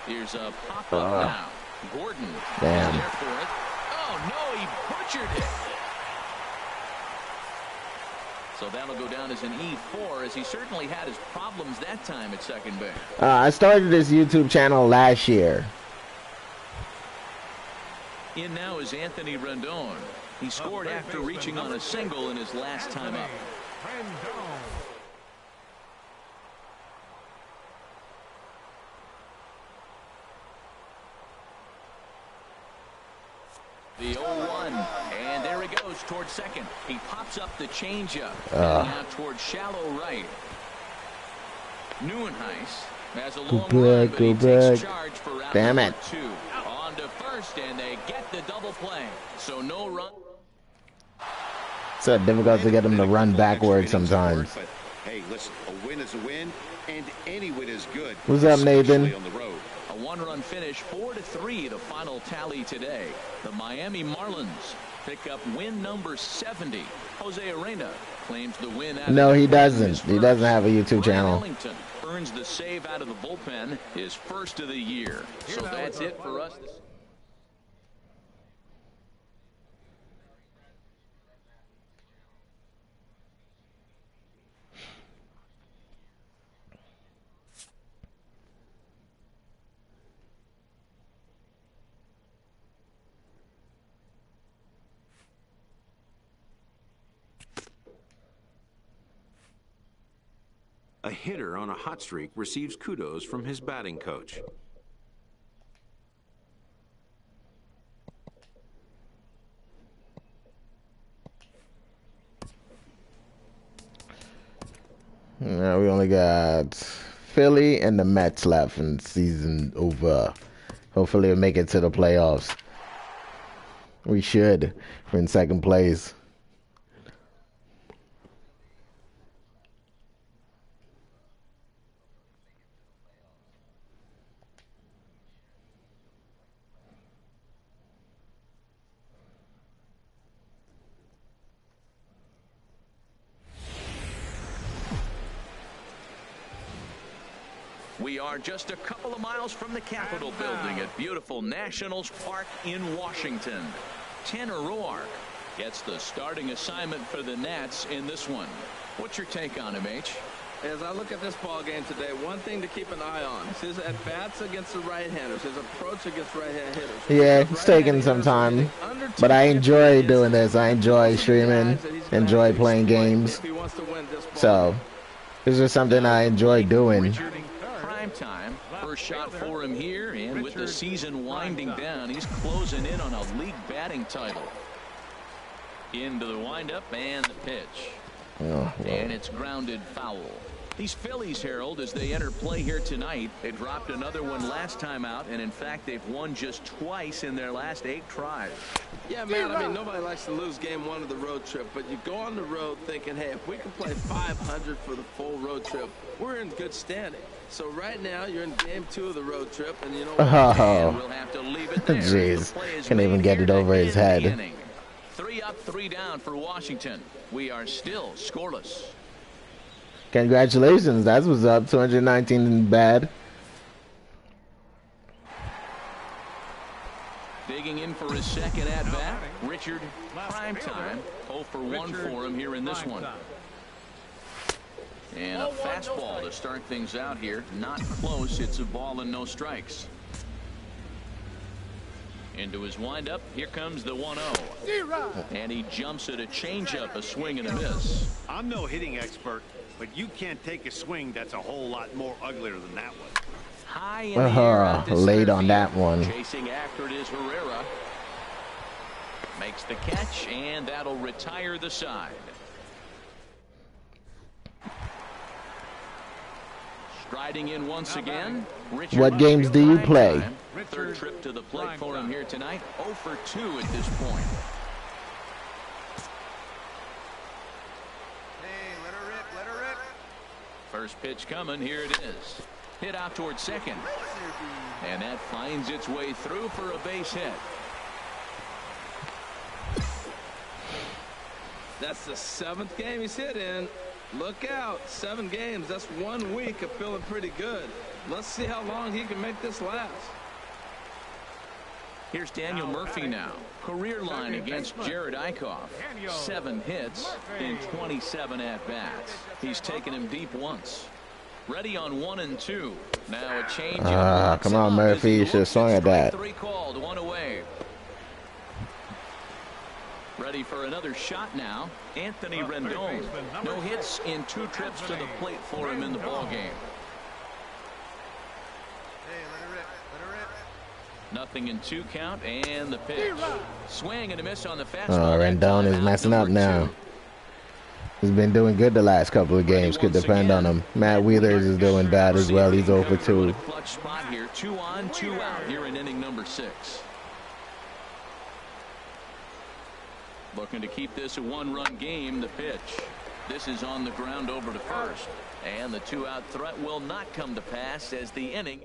[SPEAKER 2] Here's a pop-up now. Gordon is there for it. Oh, no, he butchered it. So that'll go down as an E4, as he certainly had his problems that time at second base.
[SPEAKER 1] I started this YouTube channel last year.
[SPEAKER 2] In now is Anthony Rendon. He scored after reaching on a single in his last time up. The 0-1, and there he goes towards second. He pops up the changeup, heading out towards shallow right. Neuenhuis has a long run, but he takes charge for out number 2. On to first, and they get the double play. So no run.
[SPEAKER 1] It's so difficult to get him to run backwards sometimes.
[SPEAKER 5] But hey, listen, a win is a win, and any win is good.
[SPEAKER 1] What's up, Nathan?
[SPEAKER 5] On the road.
[SPEAKER 2] A 1-run finish, 4-3, the final tally today. The Miami Marlins pick up win number 70. Jose Arena claims the win.
[SPEAKER 1] No, he doesn't. He doesn't have a YouTube channel.
[SPEAKER 2] Ellington earns the save out of the bullpen, his first of the year. So that's it for us.
[SPEAKER 6] A hitter on a hot streak receives kudos from his batting coach.
[SPEAKER 1] Now we only got Philly and the Mets left in the season over. Hopefully we'll make it to the playoffs. We should. We're in second place.
[SPEAKER 2] We are just a couple of miles from the Capitol building at beautiful Nationals Park in Washington. Tanner Roark gets the starting assignment for the Nats in this one. What's your take on him, H?
[SPEAKER 3] As I look at this ball game today, one thing to keep an eye on is his at-bats against the right-handers, his approach against right-hand hitters.
[SPEAKER 1] Yeah, it's taking some time, but I enjoy doing this. I enjoy streaming, enjoy playing games. So, this is something I enjoy doing.
[SPEAKER 2] Time. First shot for him here, and with the season winding down, he's closing in on a league batting title. Into the windup and the pitch.
[SPEAKER 1] Oh,
[SPEAKER 2] and it's grounded foul. These Phillies, Harold, as they enter play here tonight, they dropped another one last time out, and in fact they've won just twice in their last 8 tries.
[SPEAKER 3] Yeah, man, I mean, nobody likes to lose game 1 of the road trip, but you go on the road thinking, hey, if we can play 500 for the full road trip, we're in good standing. So right now you're in game 2 of the road trip, and you know what?
[SPEAKER 1] Oh,
[SPEAKER 2] we'll have to leave it there.
[SPEAKER 1] jeez, can't even get it over his head.
[SPEAKER 2] 3 up, 3 down for Washington. We are still scoreless.
[SPEAKER 1] Congratulations, that's what's up. 219 bad.
[SPEAKER 2] Digging in for his second at bat, Richard Primetime. 0 for 1 for him here in this one. And a fastball to start things out here. Not close. It's a ball and no strikes. Into his windup. Here comes the 1-0. And he jumps at a changeup, a swing and a miss.
[SPEAKER 5] I'm no hitting expert, but you can't take a swing that's a whole lot more uglier than that one.
[SPEAKER 2] High in the air out to
[SPEAKER 1] late
[SPEAKER 2] center
[SPEAKER 1] on
[SPEAKER 2] field.
[SPEAKER 1] that one.
[SPEAKER 2] Chasing after it is Herrera. Makes the catch, and that'll retire the side. Striding in once again. Richard,
[SPEAKER 1] what games do you play?
[SPEAKER 2] Third trip to the plate for him here tonight. 0 for 2 at this point.
[SPEAKER 4] Hey, let her rip, let her rip.
[SPEAKER 2] First pitch coming. Here it is. Hit out towards second. And that finds its way through for a base hit.
[SPEAKER 3] That's the 7th game he's hit in. Look out, 7 games. That's 1 week of feeling pretty good. Let's see how long he can make this last.
[SPEAKER 2] Here's Daniel Murphy now. Career line against Jared Eichhoff. 7 hits in 27 at-bats. He's taken him deep once. Ready on 1 and 2. Now a change.
[SPEAKER 1] Come on, Murphy. You should have swung at that.
[SPEAKER 2] 3 called, 1 away. Ready for another shot now. Anthony Rendon. No hits in 2 trips to the plate for him in the ball game.
[SPEAKER 4] Hey, let her rip, let her rip.
[SPEAKER 2] Nothing in 2 count, and the pitch. Swing and a miss on the fastball.
[SPEAKER 1] Oh, Rendon is messing up now. He's been doing good the last couple of games. Could depend on him. Matt Wheelers is doing bad as well. He's over 2.
[SPEAKER 2] Clutch spot here. 2 on, 2 out here in inning number 6. Looking to keep this a 1-run game. The pitch. This is on the ground over to first. And the 2-out threat will not come to pass as the inning.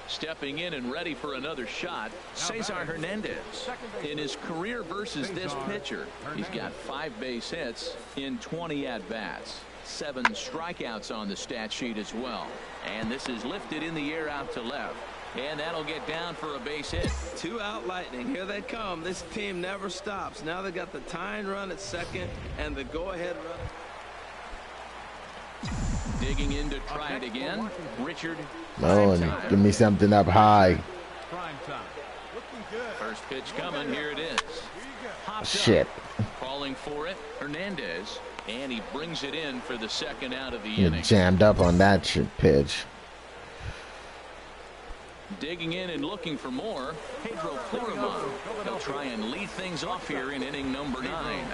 [SPEAKER 2] Stepping in and ready for another shot, Cesar Hernandez. In his career versus this pitcher, he's got 5 base hits in 20 at-bats. 7 strikeouts on the stat sheet as well. And this is lifted in the air out to left. And that'll get down for a base hit.
[SPEAKER 3] 2-out Lightning. Here they come. This team never stops. Now they got the tying run at second and the go-ahead run.
[SPEAKER 2] Digging in to try it again. Richard.
[SPEAKER 1] Oh, and give me something up high.
[SPEAKER 2] First pitch coming. Here it is. Hopped
[SPEAKER 1] Shit.
[SPEAKER 2] Up. Calling for it. Hernandez. And he brings it in for the second out of the
[SPEAKER 1] He
[SPEAKER 2] inning.
[SPEAKER 1] jammed up on that pitch.
[SPEAKER 2] Digging in and looking for more, Pedro Florima. He'll try and lead things off here in inning number 9.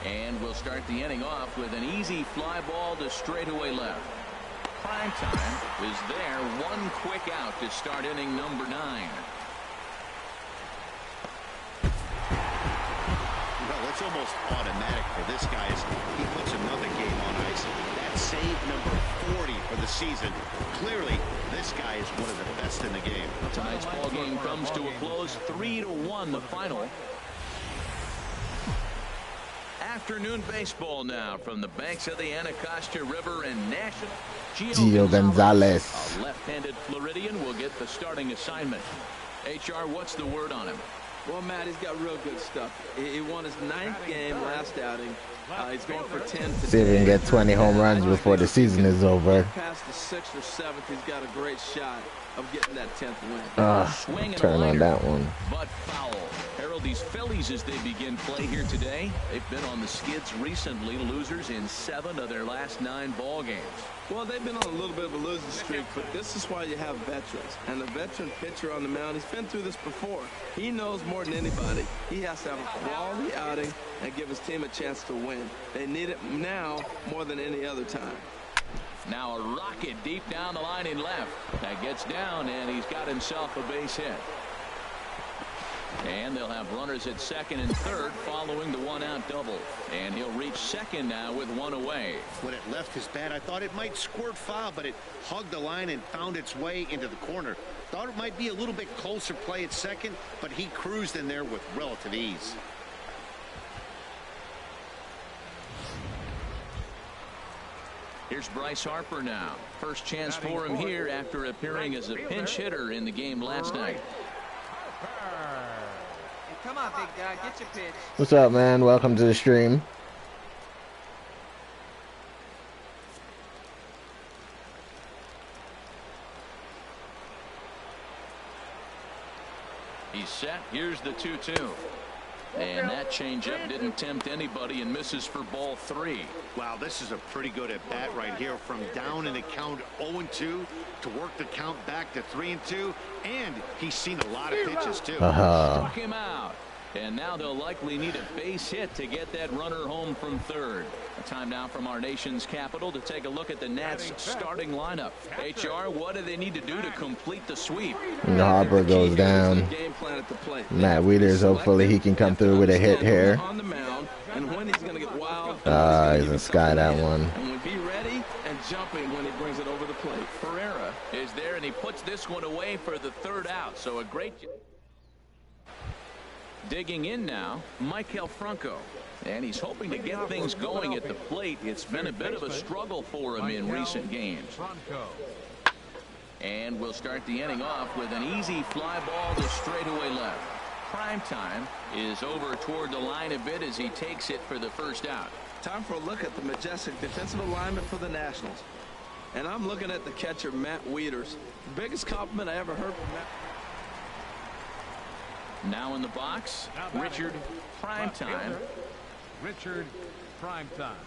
[SPEAKER 2] And we'll start the inning off with an easy fly ball to straightaway left. Prime time is there. One quick out to start inning number 9.
[SPEAKER 5] Well, it's almost automatic for this guy as he puts another game on ice. That's save number 40 for the season. Clearly, this guy is one of the best in the game.
[SPEAKER 2] Tonight's ball game comes to a close, 3-1 the final. Afternoon baseball now from the banks of the Anacostia River and National.
[SPEAKER 1] Gio Gonzalez.
[SPEAKER 2] A left-handed Floridian will get the starting assignment. HR, what's the word on him?
[SPEAKER 3] Well, Matt, he's got real good stuff. He won his 9th game last outing. He's going for 10 today.
[SPEAKER 1] See if he can get 20 home runs before the season is over.
[SPEAKER 3] Past the 6th or 7th, he's got a great shot of getting that 10th win.
[SPEAKER 2] Swing and
[SPEAKER 1] Turn
[SPEAKER 2] a
[SPEAKER 1] on that one.
[SPEAKER 2] But foul. Harold, these Phillies, as they begin play here today, they've been on the skids recently, losers in 7 of their last 9 ball games.
[SPEAKER 3] Well, they've been on a little bit of a losing streak, but this is why you have veterans. And a veteran pitcher on the mound, he's been through this before. He knows more than anybody. He has to have a quality outing and give his team a chance to win. They need it now more than any other time.
[SPEAKER 2] Now a rocket deep down the line in left. That gets down, and he's got himself a base hit. And they'll have runners at second and third following the one-out double. And he'll reach second now with one away.
[SPEAKER 5] When it left his bat, I thought it might squirt foul, but it hugged the line and found its way into the corner. Thought it might be a little bit closer play at second, but he cruised in there with relative ease.
[SPEAKER 2] Here's Bryce Harper now. First chance for him here after appearing as a pinch hitter in the game last night.
[SPEAKER 4] Come on, big guy, get your pitch.
[SPEAKER 1] What's up, man? Welcome to the stream.
[SPEAKER 2] He's set. Here's the 2-2. And that changeup didn't tempt anybody and misses for ball 3.
[SPEAKER 5] Wow, this is a pretty good at bat right here, from down in the count 0-2 to work the count back to 3-2, and he's seen a lot of pitches too.
[SPEAKER 2] Struck him out. And now they'll likely need a base hit to get that runner home from third. A time now from our nation's capital to take a look at the Nats starting lineup. HR, what do they need to do to complete the sweep?
[SPEAKER 1] And Harper goes down. Matt Wieters, hopefully he can come through with a hit here. He's gonna sky that one.
[SPEAKER 3] And be ready and jumping when he brings it over the plate.
[SPEAKER 2] Ferreira is there, and he puts this one away for the third out. So a great... Digging in now, Michael Franco. And he's hoping to get things going at the plate. It's been a bit of a struggle for him in recent games. And we'll start the inning off with an easy fly ball to straightaway left. Prime time is over toward the line a bit as he takes it for the first out.
[SPEAKER 3] Time for a look at the majestic defensive alignment for the Nationals. And I'm looking at the catcher, Matt Wieters. Biggest compliment I ever heard from Matt.
[SPEAKER 2] Now in the box, Richard Primetime.
[SPEAKER 4] Richard Primetime.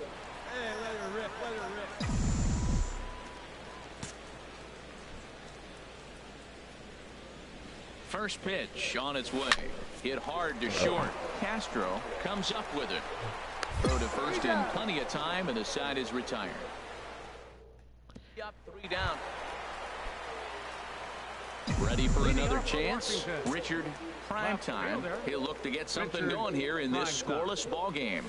[SPEAKER 4] Hey, let her rip, let her rip.
[SPEAKER 2] First pitch on its way. Hit hard to short. Castro comes up with it. Throw to first in plenty of time, and the side is retired. Up, 3 down. Ready for another chance. Richard Primetime. He'll look to get something going here in this scoreless ball game.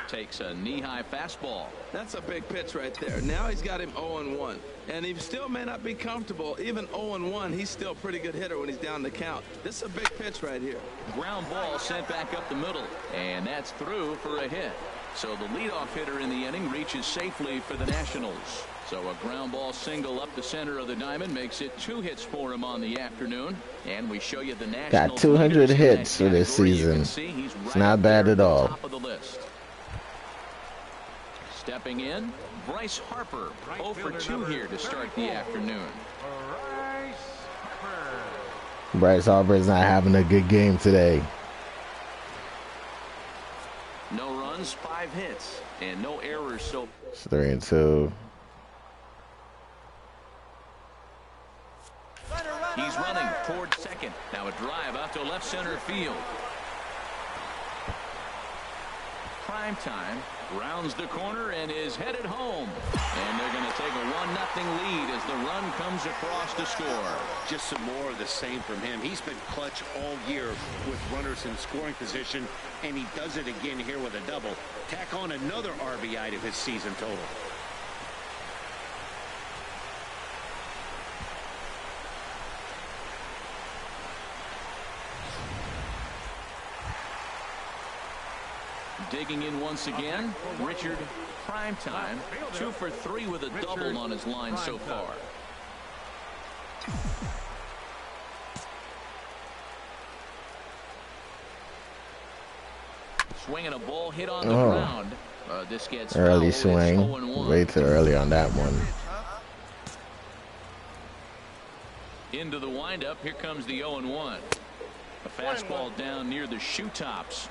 [SPEAKER 2] Takes a knee-high fastball.
[SPEAKER 3] That's a big pitch right there. Now he's got him 0-1. And he still may not be comfortable. Even 0-1, he's still a pretty good hitter when he's down the count. This is a big pitch right here.
[SPEAKER 2] Ground ball sent back up the middle. And that's through for a hit. So the leadoff hitter in the inning reaches safely for the Nationals. So a ground ball single up the center of the diamond makes it 2 hits for him on the afternoon. And we show you the Nationals.
[SPEAKER 1] Got 200 hits for this season. It's not bad at all.
[SPEAKER 2] Top of the list. Stepping in, Bryce Harper, 0 for 2 here to start the afternoon.
[SPEAKER 1] Bryce Harper is not having a good game today.
[SPEAKER 2] No runs. runs, 5 hits, and no errors. So
[SPEAKER 1] it's 3-2.
[SPEAKER 2] he's running toward second. Now a drive out to left center field. Prime time rounds the corner and is headed home. And they're going to take a 1-0 lead as the run comes across to score.
[SPEAKER 5] Just some more of the same from him. He's been clutch all year with runners in scoring position, and he does it again here with a double. Tack on another RBI to his season total.
[SPEAKER 2] Digging in once again, Richard Primetime, 2 for 3 with a double on his line so far. Swinging a ball hit on the ground. This gets
[SPEAKER 1] early
[SPEAKER 2] foul.
[SPEAKER 1] swing. Way too early on that one.
[SPEAKER 2] Into the windup. Here comes the 0-1. A fastball down near the shoe tops.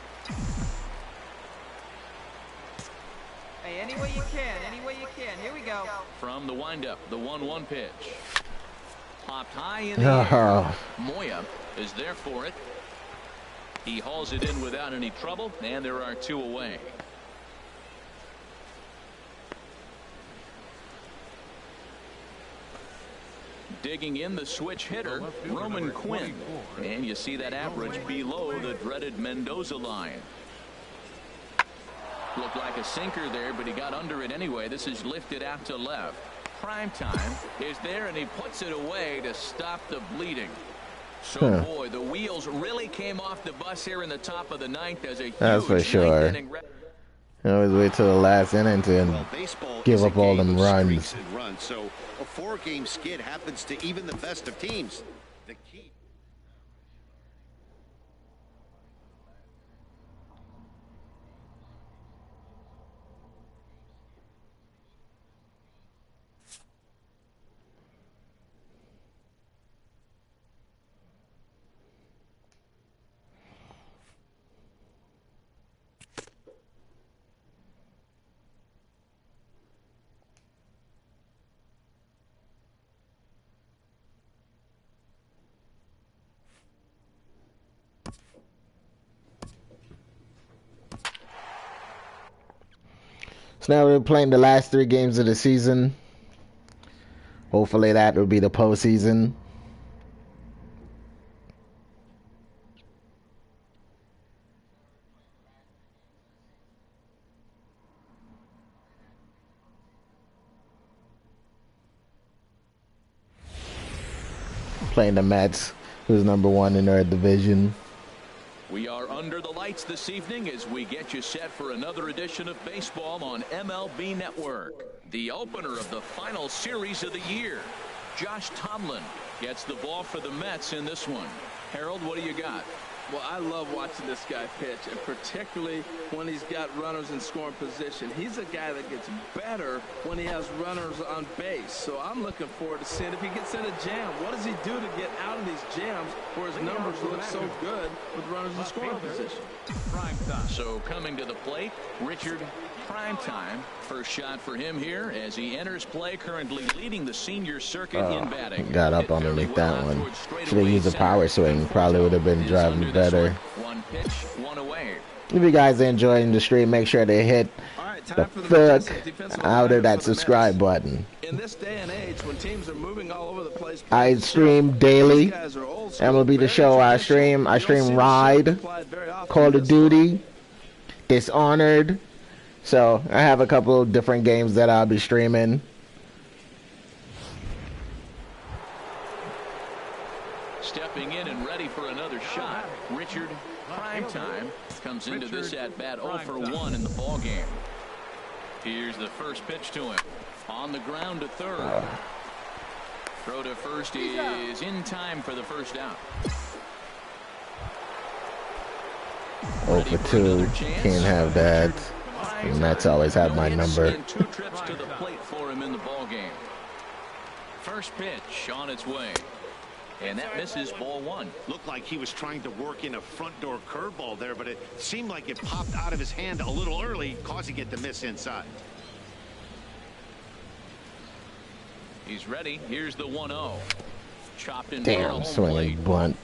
[SPEAKER 7] Hey, any way you can, any way you can. Here we go.
[SPEAKER 2] From the windup, the 1-1 pitch. Popped high in the air. Moya is there for it. He hauls it in without any trouble, and there are 2 away. Digging in the switch hitter, Roman Quinn. And you see that average below the dreaded Mendoza line. Looked like a sinker there, but he got under it anyway. This is lifted out to left. Primetime is there, and he puts it away to stop the bleeding. So, boy, the wheels really came off the bus here in the top of the 9th as a huge
[SPEAKER 1] that's for sure. You always wait till the last inning to give up all them runs.
[SPEAKER 5] So a 4-game skid happens to even the best of teams. The key.
[SPEAKER 1] So now we're playing the last 3 games of the season. Hopefully that will be the postseason. Playing the Mets, who's #1 in their division.
[SPEAKER 2] We are under the lights this evening as we get you set for another edition of baseball on MLB Network. The opener of the final series of the year. Josh Tomlin gets the ball for the Mets in this one. Harold, what do you got?
[SPEAKER 3] Well, I love watching this guy pitch, and particularly when he's got runners in scoring position. He's a guy that gets better when he has runners on base. So I'm looking forward to seeing if he gets in a jam. What does he do to get out of these jams where his numbers look so good with runners in scoring position?
[SPEAKER 2] So coming to the plate, Richard Primetime. First shot for him here as he enters play, currently leading the senior circuit in batting.
[SPEAKER 1] Got up underneath that one. Should have used a power swing. Probably would have been driving better.
[SPEAKER 2] 1 pitch, 1 away.
[SPEAKER 1] If you guys are enjoying the stream, make sure to hit the fuck out of that subscribe button.
[SPEAKER 3] In this day and age, when teams are moving all over the place,
[SPEAKER 1] I stream daily. MLB The Show. I stream Ride, Call of Duty, Dishonored. So I have a couple of different games that I'll be streaming.
[SPEAKER 2] Stepping in and ready for another shot. Richard Primetime comes into this at bat 0 for 1 in the ball game. Here's the first pitch to him. On the ground to third. Throw to first is in time for the first out.
[SPEAKER 1] 0 for 2. Can't have that. The Mets always have my number.
[SPEAKER 2] 2 trips to the plate for him in the ball game. First pitch on its way. And that misses ball one.
[SPEAKER 5] Looked like he was trying to work in a front door curveball there, but it seemed like it popped out of his hand a little early, causing it to miss inside.
[SPEAKER 2] He's ready. Here's the 1-0. Chopped in.
[SPEAKER 1] Damn, swinging bunt.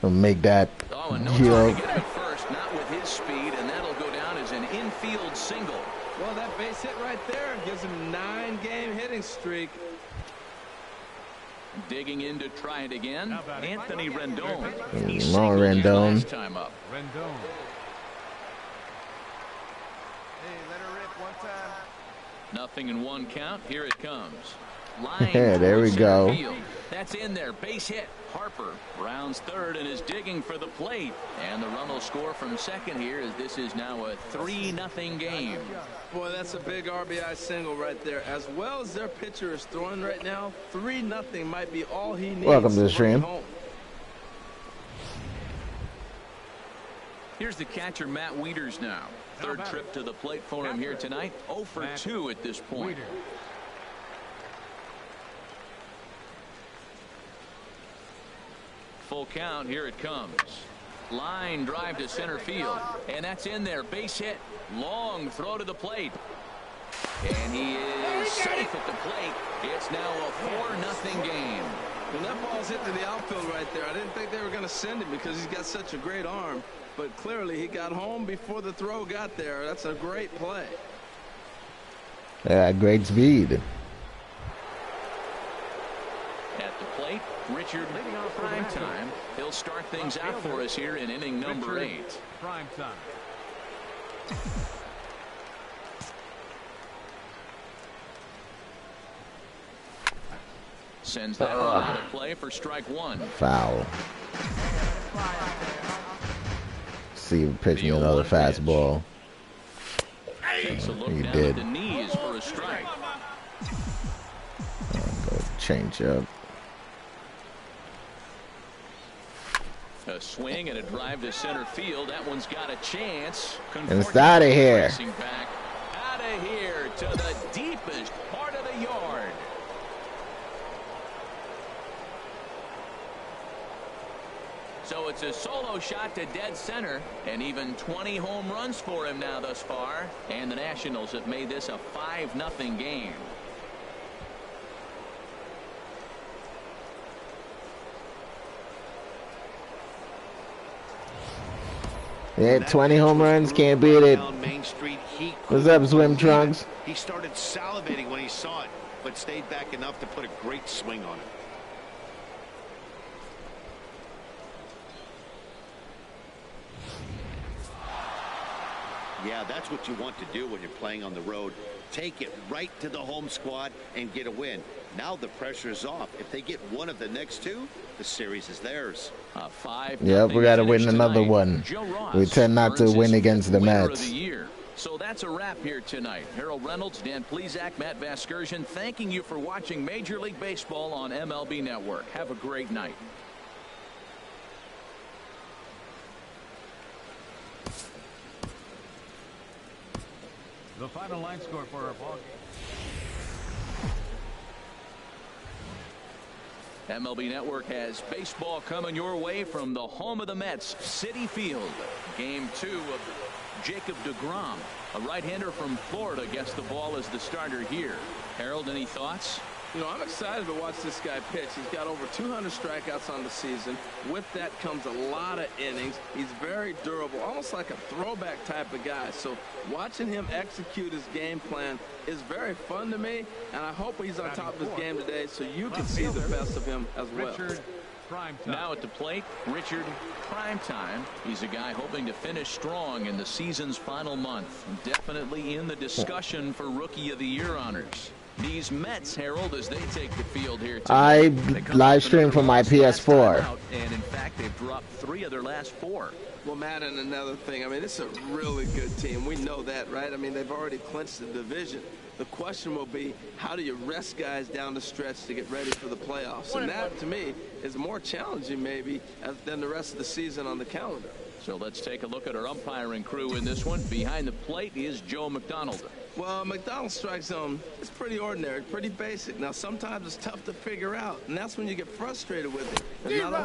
[SPEAKER 1] I'll make that.
[SPEAKER 2] Oh, and no time to get him at first, not with his speed, and that'll go down as an infield single.
[SPEAKER 3] Well, that base hit right there gives him a 9-game hitting streak.
[SPEAKER 2] Digging in to try it again, Anthony Rendon.
[SPEAKER 1] Come on, Rendon.
[SPEAKER 2] Last time up.
[SPEAKER 4] Rendon.
[SPEAKER 7] Hey, let her rip one time.
[SPEAKER 2] Nothing in one count. Here it comes. Line
[SPEAKER 1] There we go.
[SPEAKER 2] field. That's in there. Base hit. Harper rounds third and is digging for the plate. And the run will score from second here, as this is now a 3-0 game.
[SPEAKER 3] Boy, that's a big RBI single right there. As well as their pitcher is throwing right now, 3-0 might be all he needs.
[SPEAKER 1] Welcome to the stream.
[SPEAKER 2] Here's the catcher, Matt Wieters now. Third trip to the plate for him here tonight. 0 for 2 at this point. Full count. Here it comes. Line drive to center field, and that's in there. Base hit. Long throw to the plate, and he is safe at the plate. It's now a 4-0 game.
[SPEAKER 3] When that ball's hit to the outfield right there, I didn't think they were going to send him because he's got such a great arm, but clearly he got home before the throw got there. That's a great play.
[SPEAKER 1] Yeah, great speed.
[SPEAKER 2] At the plate, Richard prime time. He'll start things out for us here in inning number 8.
[SPEAKER 4] Prime time.
[SPEAKER 2] Sends that ball out of play for strike one.
[SPEAKER 1] Foul. See him pitching another fastball.
[SPEAKER 2] Takes a look
[SPEAKER 1] He
[SPEAKER 2] down
[SPEAKER 1] did.
[SPEAKER 2] at the knees for a strike.
[SPEAKER 1] Go change up.
[SPEAKER 2] A swing and a drive to center field. That one's got a chance.
[SPEAKER 1] And it's out of here.
[SPEAKER 2] Racing back out of here to the deepest part of the yard. So it's a solo shot to dead center, and even 20 home runs for him now thus far. And the Nationals have made this a 5-0 game.
[SPEAKER 1] Yeah, 20 home runs, can't beat it.
[SPEAKER 5] Main Street,
[SPEAKER 1] What's up, Swim Trunks?
[SPEAKER 5] He started salivating when he saw it, but stayed back enough to put a great swing on it. Yeah, that's what you want to do when you're playing on the road. Take it right to the home squad and get a win. Now the pressure is off. If they get one of the next two, the series is theirs.
[SPEAKER 2] 5-0
[SPEAKER 1] Yep, we got to win another
[SPEAKER 2] tonight.
[SPEAKER 1] one.
[SPEAKER 2] Joe Ross
[SPEAKER 1] We tend not to
[SPEAKER 2] earns
[SPEAKER 1] win
[SPEAKER 2] his
[SPEAKER 1] against the
[SPEAKER 2] winner of
[SPEAKER 1] Mets.
[SPEAKER 2] the year. So that's a wrap here tonight. Harold Reynolds, Dan Plesac, Matt Vasgersian, thanking you for watching Major League Baseball on MLB Network. Have a great night.
[SPEAKER 4] The final line score for our ball game.
[SPEAKER 2] MLB Network has baseball coming your way from the home of the Mets, Citi Field. Game 2 of Jacob deGrom, a right-hander from Florida, gets the ball as the starter here. Harold, any thoughts?
[SPEAKER 3] You know, I'm excited to watch this guy pitch. He's got over 200 strikeouts on the season. With that comes a lot of innings. He's very durable, almost like a throwback type of guy. So watching him execute his game plan is very fun to me, and I hope he's on top of his game today so you can see the best of him as well.
[SPEAKER 4] Richard Primetime.
[SPEAKER 2] Now at the plate, Richard Primetime. He's a guy hoping to finish strong in the season's final month. Definitely in the discussion for Rookie of the Year honors. These Mets, Harold, as they take the field here
[SPEAKER 1] I
[SPEAKER 2] tonight,
[SPEAKER 1] live stream from my PS4.
[SPEAKER 2] and in fact, they've dropped 3 of their last 4.
[SPEAKER 3] Well, Matt, and another thing, I mean, it's a really good team. We know that, right? I mean, they've already clinched the division. The question will be, how do you rest guys down the stretch to get ready for the playoffs? And that, to me, is more challenging maybe than the rest of the season on the calendar.
[SPEAKER 2] So let's take a look at our umpiring crew in this one. Behind the plate is Joe McDonald.
[SPEAKER 3] Well, McDonald's strike zone is pretty ordinary, pretty basic. Now, sometimes it's tough to figure out, and that's when you get frustrated with it.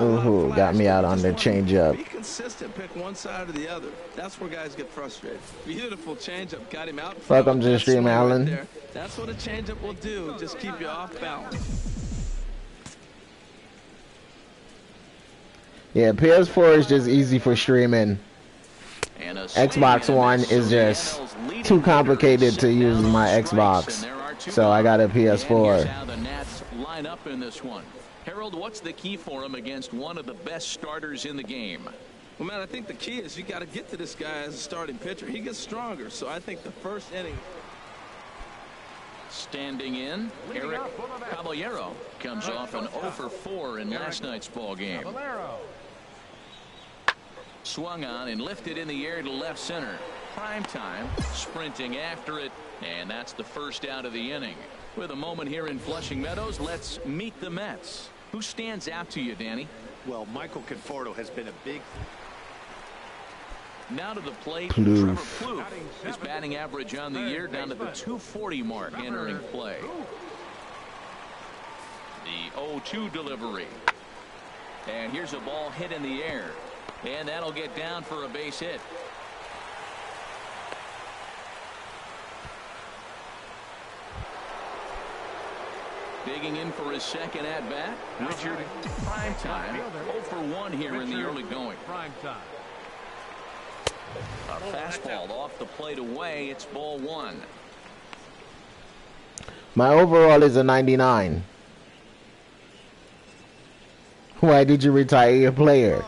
[SPEAKER 1] Ooh, got me out on the changeup.
[SPEAKER 3] Be consistent, pick one side or the other. That's where guys get frustrated. Beautiful changeup, got him out.
[SPEAKER 1] Welcome to the stream, Alan.
[SPEAKER 3] Right, that's what a changeup will do, just keep you off balance.
[SPEAKER 1] Yeah, PS4 is just easy for streaming. Xbox One is just too complicated to use my Xbox, so I got a PS4.
[SPEAKER 2] How the Nats line up in this one. Harold, what's the key for him against one of the best starters in the game?
[SPEAKER 3] Well, man, I think the key is you got to get to this guy as a starting pitcher. He gets stronger, so I think the first inning.
[SPEAKER 2] Standing in, Eric Caballero comes off an 0 for 4 in last night's ball game. Swung on and lifted in the air to left center. Prime time, sprinting after it, and that's the first out of the inning. With a moment here in Flushing Meadows, let's meet the Mets. Who stands out to you, Danny?
[SPEAKER 5] Well, Michael Conforto has been a big...
[SPEAKER 2] Now to the plate, Trevor Plouffe. His batting average on the year down to the 240 mark entering play. The 0-2 delivery. And here's a ball hit in the air. And that'll get down for a base hit. Digging in for his second at bat, Richard Primetime. 0 for 1 here in the early going. A fastball off the plate away. It's ball 1.
[SPEAKER 1] My overall is a 99. Why did you retire your player?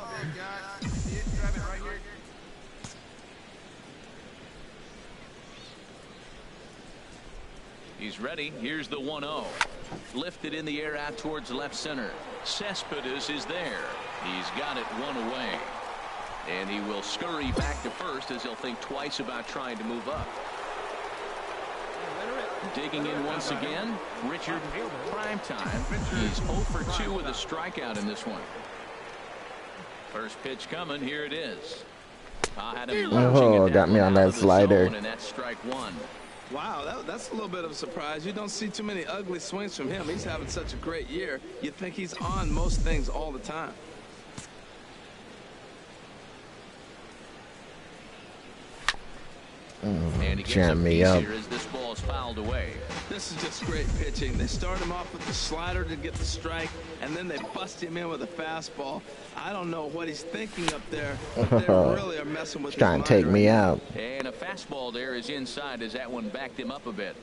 [SPEAKER 2] He's ready. Here's the 1-0. Lifted in the air out towards left center. Cespedes is there. He's got it one away. And he will scurry back to first as he'll think twice about trying to move up. Digging in once again, Richard Primetime. He's 0 for 2 with a strikeout in this one. First pitch coming. Here it is.
[SPEAKER 1] Oh, got me on that slider.
[SPEAKER 2] And that's strike 1.
[SPEAKER 3] Wow, that's a little bit of a surprise. You don't see too many ugly swings from him. He's having such a great year. You think he's on most things all the time.
[SPEAKER 2] And he gets
[SPEAKER 1] Jam me up.
[SPEAKER 2] as this ball is fouled away.
[SPEAKER 3] This is just great pitching. They start him off with the slider to get the strike, and then they bust him in with a fastball. I don't know what he's thinking up there, but they really are messing with his
[SPEAKER 1] Trying to take me out.
[SPEAKER 2] And a fastball there is inside as that one backed him up a bit.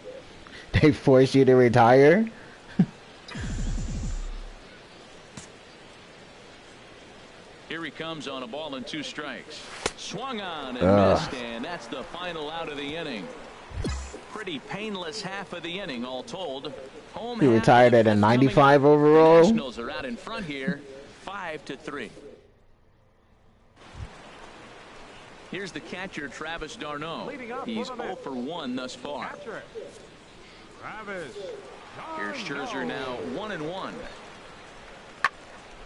[SPEAKER 1] They force you to retire?
[SPEAKER 2] Here he comes on a ball and 2 strikes. Swung on and missed, and that's the final out of the inning. Pretty painless half of the inning, all told. Home
[SPEAKER 1] He retired at a 95 overall.
[SPEAKER 2] The Nationals are out in front here, 5-3. Here's the catcher, Travis d'Arnaud. He's 0 for 1 thus far. Here's Scherzer now 1-1.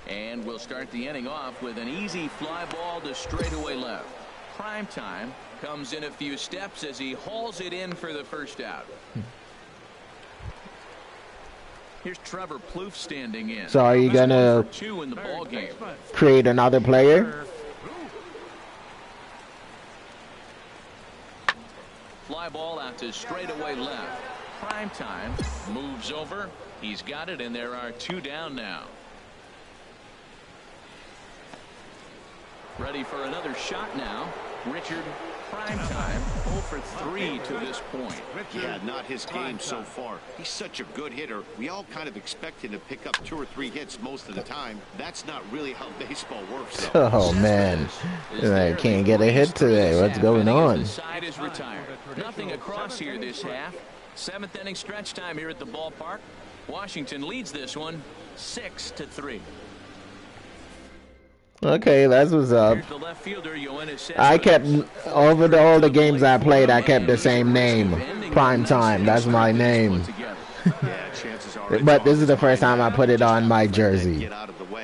[SPEAKER 2] And we'll start the inning off with an easy fly ball to straightaway left. Primetime comes in a few steps as he hauls it in for the first out. Here's Trevor Plouffe standing in.
[SPEAKER 1] So are you gonna
[SPEAKER 2] 2 in the ball game.
[SPEAKER 1] create another player?
[SPEAKER 2] Fly ball out to straightaway left. Primetime moves over. He's got it, and there are 2 down now. Ready for another shot now. Richard Primetime 0 for 3 to this point.
[SPEAKER 5] Yeah, not his game so far. He's such a good hitter. We all kind of expect him to pick up 2 or 3 hits most of the time. That's not really how baseball works, though.
[SPEAKER 1] Oh man, I can't get a hit today. What's going on?
[SPEAKER 2] The side is retired. Nothing across here this half. 7th inning stretch time here at the ballpark. Washington leads this one 6-3.
[SPEAKER 1] Okay, that's what's up. I kept over all the games I played. I kept the same name, Prime Time. That's my name. But this is the first time I put it on my jersey.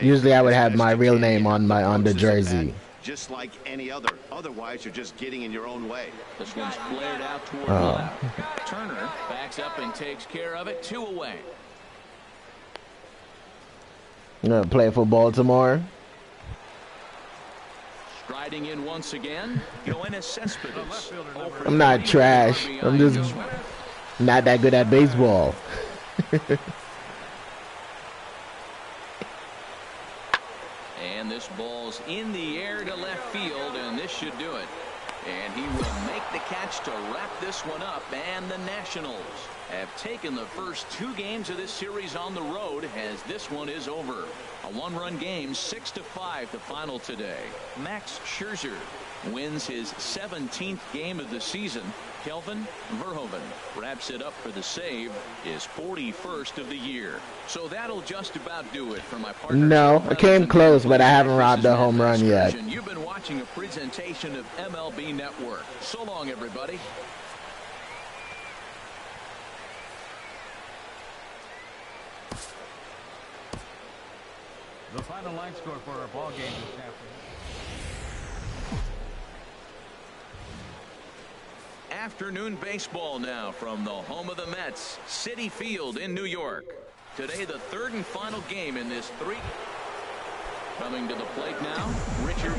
[SPEAKER 1] Usually I would have my real name on the jersey.
[SPEAKER 5] just like any other. Otherwise, you're just getting in your own way.
[SPEAKER 2] This one's flared out toward left. Turner backs up and takes care of it. 2 away.
[SPEAKER 1] You gonna play for Baltimore?
[SPEAKER 2] Striding in once again, Cespedes.
[SPEAKER 1] I'm not trash. I'm just not that good at baseball.
[SPEAKER 2] And this ball's in the air to left field, and this should do it. And he will make the catch to wrap this one up. And the Nationals have taken the first 2 games of this series on the road, as this one is over. A 1-run game, 6-5 the final today. Max Scherzer wins his 17th game of the season. Kelvin Verhoeven wraps it up for the save, his 41st of the year. So that'll just about do it for my partner.
[SPEAKER 1] No, I came close, but I haven't robbed a home run yet.
[SPEAKER 2] You've been watching a presentation of MLB Network. So long, everybody.
[SPEAKER 4] The final line score for our ball game this afternoon.
[SPEAKER 2] Afternoon baseball now from the home of the Mets, Citi Field in New York. Today, the 3rd and final game in this 3. Coming to the plate now, Richard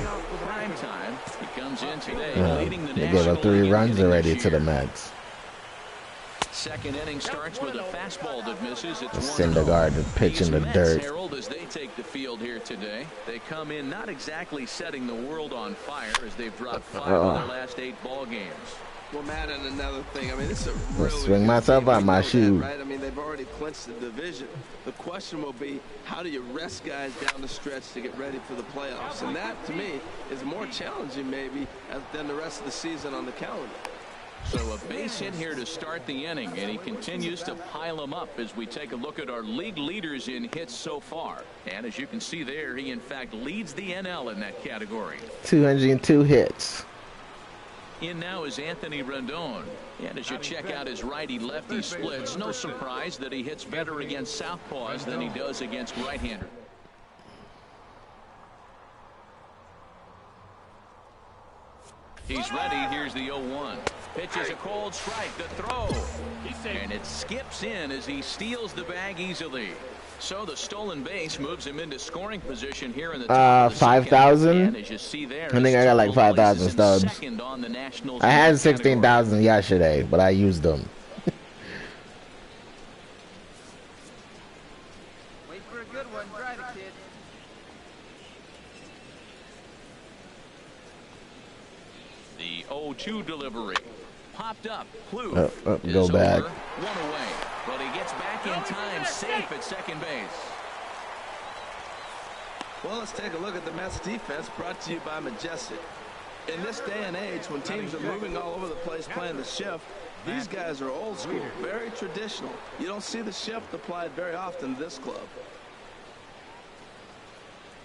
[SPEAKER 2] Primetime. He comes in today leading the
[SPEAKER 1] They
[SPEAKER 2] National
[SPEAKER 1] gave up 3
[SPEAKER 2] League
[SPEAKER 1] runs already
[SPEAKER 2] this
[SPEAKER 1] to the
[SPEAKER 2] year.
[SPEAKER 1] Mets.
[SPEAKER 2] Second inning starts with a fastball that misses. It's
[SPEAKER 1] Syndergaard pitch in the dirt.
[SPEAKER 2] Harold, as they take the field here today, they come in not exactly setting the world on fire, as they've dropped 5 of their last 8 ball games.
[SPEAKER 3] Well, Matt, and another thing, I mean, this is a really
[SPEAKER 1] Swing myself out my shoe.
[SPEAKER 3] right? I mean, they've already clinched the division. The question will be, how do you rest guys down the stretch to get ready for the playoffs? And that, to me, is more challenging maybe than the rest of the season on the calendar.
[SPEAKER 2] So a base hit here to start the inning, and he continues to pile them up as we take a look at our league leaders in hits so far. And as you can see there, he in fact leads the NL in that category.
[SPEAKER 1] 202 hits.
[SPEAKER 2] In now is Anthony Rendon. And as you check out his righty-lefty splits, no surprise that he hits better against southpaws than he does against right-handers. He's ready. Here's the 0-1. Pitches a cold strike. The throw. And it skips in as he steals the bag easily. So the stolen base moves him into scoring position here in the top of the
[SPEAKER 1] 5,000.
[SPEAKER 2] As you see there,
[SPEAKER 1] I think I got like 5,000 stubs.
[SPEAKER 2] second on the Nationals
[SPEAKER 1] I had 16,000 yesterday, but I used them.
[SPEAKER 7] Wait for a good one. Drive it, kid.
[SPEAKER 2] The 0-2 delivery. Popped up. Kloof
[SPEAKER 1] go back.
[SPEAKER 2] over. 1 away. But he gets back in time, safe at second base.
[SPEAKER 3] Well, let's take a look at the Mets defense, brought to you by Majestic. In this day and age, when teams are moving all over the place playing the shift, these guys are old school, very traditional. You don't see the shift applied very often to this club.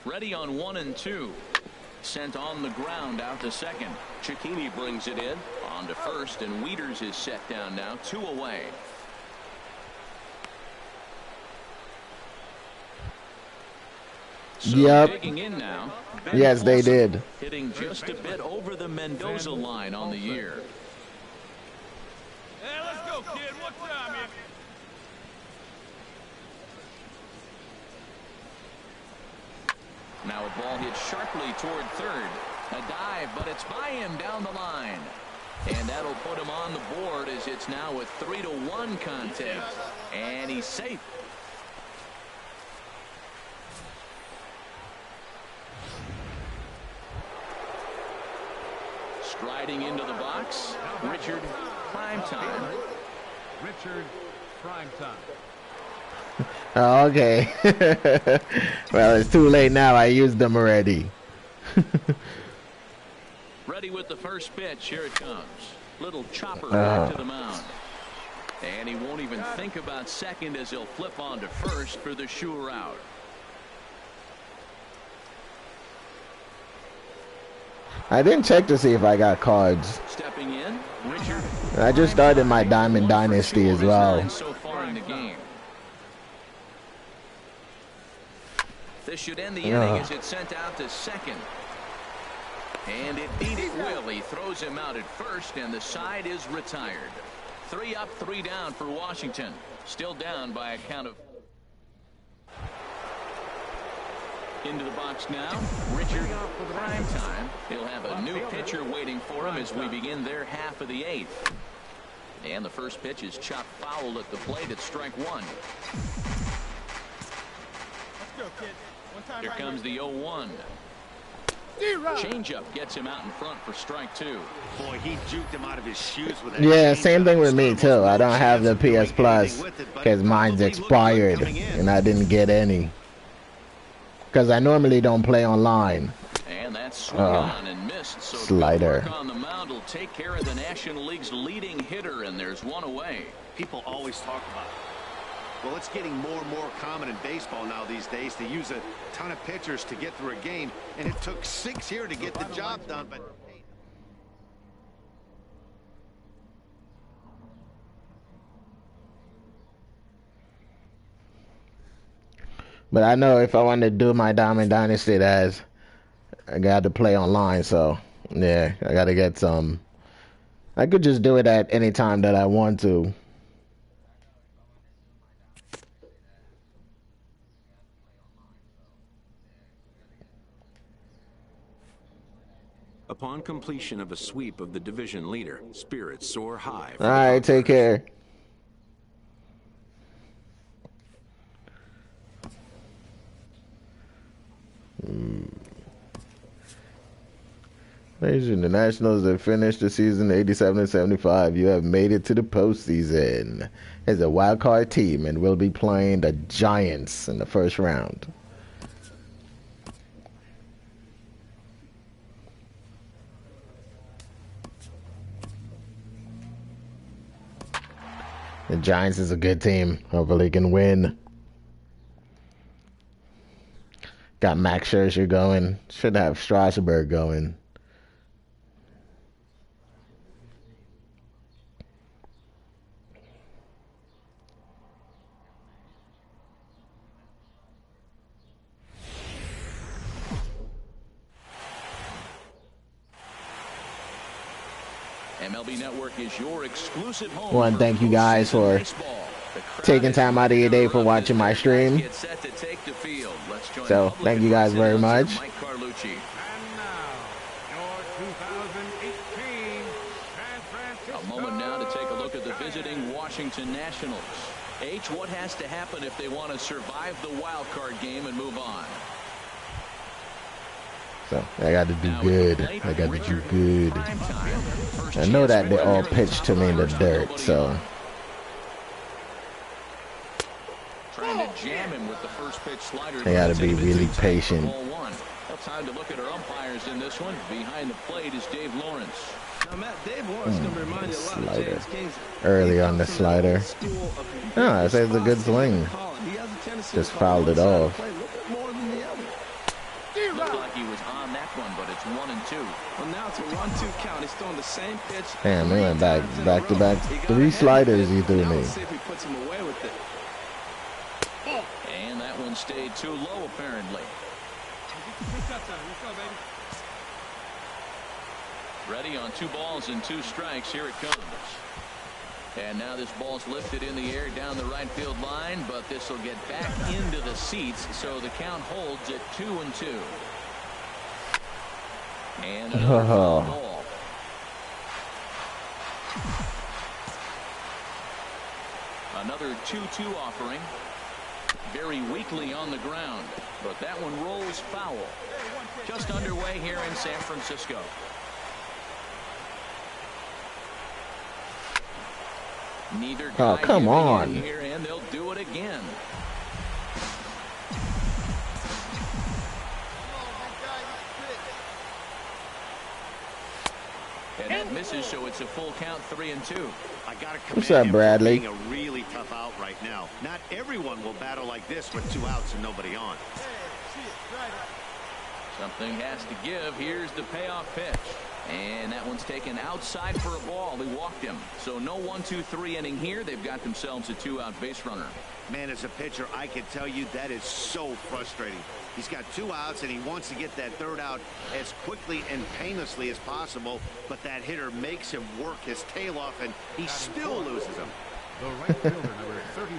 [SPEAKER 2] Ready on 1 and 2. Sent on the ground out to second. Cicchini brings it in on to first, and Wieters is set down now, 2 away. So digging in now.
[SPEAKER 1] Yes, they did.
[SPEAKER 2] Hitting just a bit over the Mendoza line on the year.
[SPEAKER 4] Hey, let's go, kid. What time is it?
[SPEAKER 2] Now a ball hit sharply toward third. A dive, but it's by him down the line. And that'll put him on the board as it's now a 3-1 contest. And he's safe. Striding into the box, Richard Primetime.
[SPEAKER 4] Richard Primetime.
[SPEAKER 1] Oh, okay. Well, it's too late now. I used them already.
[SPEAKER 2] Ready with the first pitch. Here it comes. Little chopper back to the mound. And he won't even think about second as he'll flip on to first for the sure out.
[SPEAKER 1] I didn't check to see if I got cards.
[SPEAKER 2] Stepping in, Richard.
[SPEAKER 1] I just started my Diamond Dynasty as well.
[SPEAKER 2] So far in the game. This should end the inning as it's sent out to second. And indeed it will. He throws him out at first, and the side is retired. 3 up, 3 down for Washington. Still down by a count of. Into the box now, Richard prime time. He'll have a new pitcher waiting for him as we begin their half of the 8th. And the first pitch is chopped foul at the plate at strike 1. Here comes the 0-1. Changeup gets him out in front for strike 2.
[SPEAKER 5] Boy, he juked him out of his shoes with that.
[SPEAKER 1] Yeah, same thing with me too. I don't have the PS Plus because mine's expired and I didn't get any. Because I normally don't play online.
[SPEAKER 2] And that's swung on and missed. So
[SPEAKER 1] slider
[SPEAKER 2] on the mound will take care of the National League's leading hitter, and there's one away.
[SPEAKER 5] People always talk about it. Well, it's getting more and more common in baseball now these days to use a ton of pitchers to get through a game, and it took 6 here to get the job done.
[SPEAKER 1] But I know if I want to do my Diamond Dynasty, I got to play online. So yeah, I got to get some. I could just do it at any time that I want to.
[SPEAKER 6] Upon completion of a sweep of the division leader, spirits soar high.
[SPEAKER 1] All right, take care. The Nationals have finished the season 87-75. You have made it to the postseason as a wild card team and will be playing the Giants in the first round. The Giants is a good team. Hopefully they can win. Got Max Scherzer going. Should have Strasburg going.
[SPEAKER 2] MLB Network is your exclusive home.
[SPEAKER 1] I want to thank you guys for taking time out of your day for watching my stream. So thank you guys very much.
[SPEAKER 2] A moment now to take a look at the visiting Washington Nationals. H, what has to happen if they want to survive the wild card game and move on?
[SPEAKER 1] So I got to do good. I got to do good. I know that they all pitched to me in the dirt, so.
[SPEAKER 2] Trying to jam him with the first pitch slider.
[SPEAKER 1] I got to be really patient.
[SPEAKER 2] Well, time to look at our umpires in this one. Behind the plate is Dave Lawrence.
[SPEAKER 3] Now, Matt, Dave Lawrence is going to remind you a lot of James Kingsley.
[SPEAKER 1] Early on the slider. Oh, I say it's a good swing. Just fouled it off.
[SPEAKER 2] Looked like he was on that one, but it's 1-2.
[SPEAKER 3] Well, now it's a 1-2 count. He's throwing the same pitch.
[SPEAKER 1] Damn, we went back to back. 3 sliders he threw me.
[SPEAKER 3] See if he puts him away with it.
[SPEAKER 2] And that one stayed too low, apparently. Ready on 2 balls and 2 strikes. Here it comes. And now this ball's lifted in the air down the right field line, but this will get back into the seats, so the count holds at 2-2. And another foul ball. Another 2-2 offering. Very weakly on the ground, but that one rolls foul. Just underway here in San Francisco. Neither guy
[SPEAKER 1] come on.
[SPEAKER 2] Here, and they'll do it again. And that misses, so it's a full count, 3-2.
[SPEAKER 5] I got to
[SPEAKER 1] What's up, Bradley?
[SPEAKER 5] Being a really tough out right now. Not everyone will battle like this with 2 outs and nobody on.
[SPEAKER 2] Something has to give. Here's the payoff pitch. And that one's taken outside for a ball. They walked him. So no 1-2-3 inning here. They've got themselves a 2-out base runner.
[SPEAKER 5] Man, as a pitcher, I can tell you that is so frustrating. He's got 2 outs, and he wants to get that 3rd out as quickly and painlessly as possible, but that hitter makes him work his tail off, and he still loses him.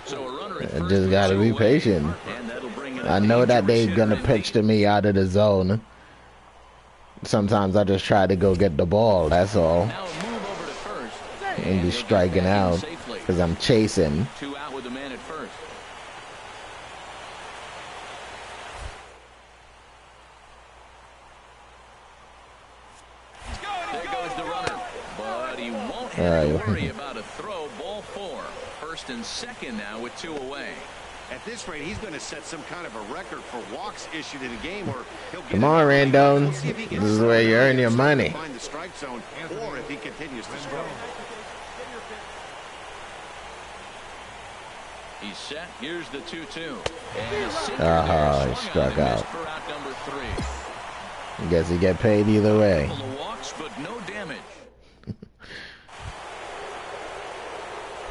[SPEAKER 2] So a runner at
[SPEAKER 1] I
[SPEAKER 2] first
[SPEAKER 1] just got to be patient. I know that they're going to pitch to me out of the zone. Sometimes I just try to go get the ball, that's all.
[SPEAKER 2] Now a move over to first.
[SPEAKER 1] And be striking out because I'm chasing.
[SPEAKER 2] 2 out with the man at first. There goes the runner, but he won't have to worry about a throw. Ball 4. First and second now with 2 away.
[SPEAKER 5] At this rate, he's going to set some kind of a record for walks issued in a game, or he'll get.
[SPEAKER 1] Come on, Rendon. This is where you earn your money.
[SPEAKER 5] Find the strike zone, or if he continues to struggle.
[SPEAKER 2] He's set. Here's the 2-2.
[SPEAKER 1] He struck out.
[SPEAKER 2] For out number 3.
[SPEAKER 1] I guess he get paid either way.
[SPEAKER 2] Couple of walks, but no damage.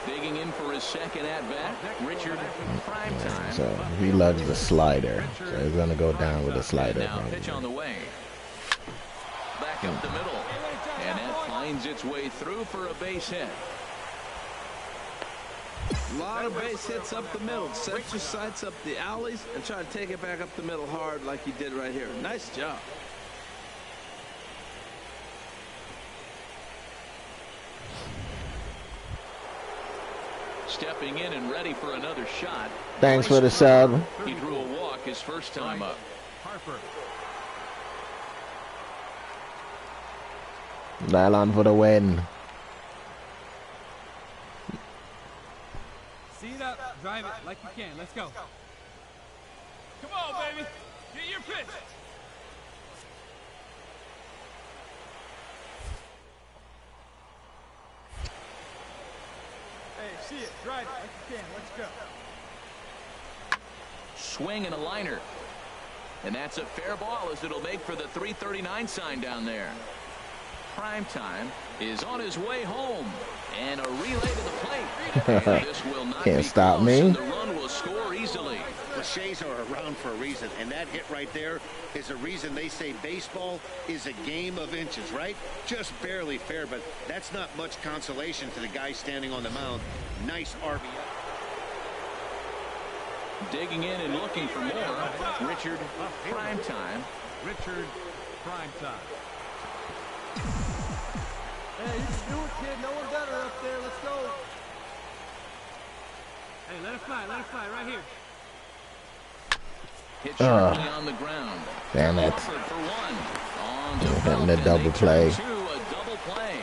[SPEAKER 2] Digging in for his second at-bat, Richard Primetime.
[SPEAKER 1] So he loves the slider. So he's going to go down with the slider.
[SPEAKER 2] Now pitch on the way. Back up the middle. And that finds its way through for a base hit.
[SPEAKER 3] A lot of base hits up the middle. Set your sights up the alleys and try to take it back up the middle hard like you did right here. Nice job.
[SPEAKER 2] Stepping in and ready for another shot.
[SPEAKER 1] Thanks for the sub.
[SPEAKER 2] He drew a walk his first time up.
[SPEAKER 4] Harper.
[SPEAKER 1] Nylon for the win.
[SPEAKER 4] See it up. Drive it like you can. Let's go. Come on, baby. Get your pitch. Hey, see it. Drive it like you can. Let's go.
[SPEAKER 2] Swing and a liner. And that's a fair ball as it'll make for the 339 sign down there. Primetime is on his way home. And a relay to the plate. This will not
[SPEAKER 1] Can't
[SPEAKER 2] be
[SPEAKER 1] stop
[SPEAKER 2] close,
[SPEAKER 1] me.
[SPEAKER 2] and the run will score easily.
[SPEAKER 5] Cliches are around for a reason, and that hit right there is a reason they say baseball is a game of inches, right? Just barely fair, but that's not much consolation to the guy standing on the mound. Nice RBI.
[SPEAKER 2] Digging in and looking for more. Richard Primetime.
[SPEAKER 4] Richard Primetime.
[SPEAKER 7] Hey, you can do it, kid. No one better up there. Let's go.
[SPEAKER 4] Hey, let it fly right here.
[SPEAKER 2] Hit sharply on the ground.
[SPEAKER 1] Damn it.
[SPEAKER 2] Offered for one. On to
[SPEAKER 1] Hitting the
[SPEAKER 2] Kemp,
[SPEAKER 1] double
[SPEAKER 2] and they
[SPEAKER 1] play.
[SPEAKER 2] turn to a double play.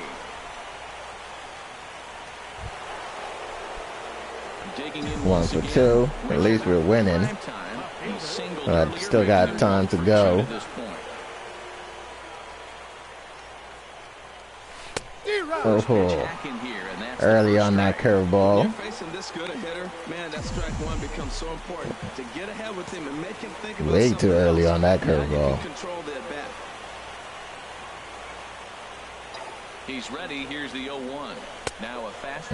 [SPEAKER 2] Digging in
[SPEAKER 1] 1
[SPEAKER 2] once
[SPEAKER 1] for
[SPEAKER 2] again.
[SPEAKER 1] 2. At least we're winning.
[SPEAKER 2] Primetime. He singled
[SPEAKER 1] I've
[SPEAKER 2] earlier,
[SPEAKER 1] still got
[SPEAKER 2] making
[SPEAKER 1] time
[SPEAKER 2] him
[SPEAKER 1] to
[SPEAKER 2] 2
[SPEAKER 1] go.
[SPEAKER 2] at this point.
[SPEAKER 1] Oh,
[SPEAKER 2] Attacking here, and that's the
[SPEAKER 1] early
[SPEAKER 2] first
[SPEAKER 1] on that
[SPEAKER 2] strike.
[SPEAKER 1] curveball.
[SPEAKER 3] You're facing this good a hitter, man, that strike one becomes so important. To get ahead with him and make him think about
[SPEAKER 1] Way
[SPEAKER 3] something
[SPEAKER 1] too early
[SPEAKER 3] else.
[SPEAKER 1] on that
[SPEAKER 3] Now you
[SPEAKER 1] curveball.
[SPEAKER 3] can control the at-bat.
[SPEAKER 2] He's ready. Here's the 0-1. Now a fast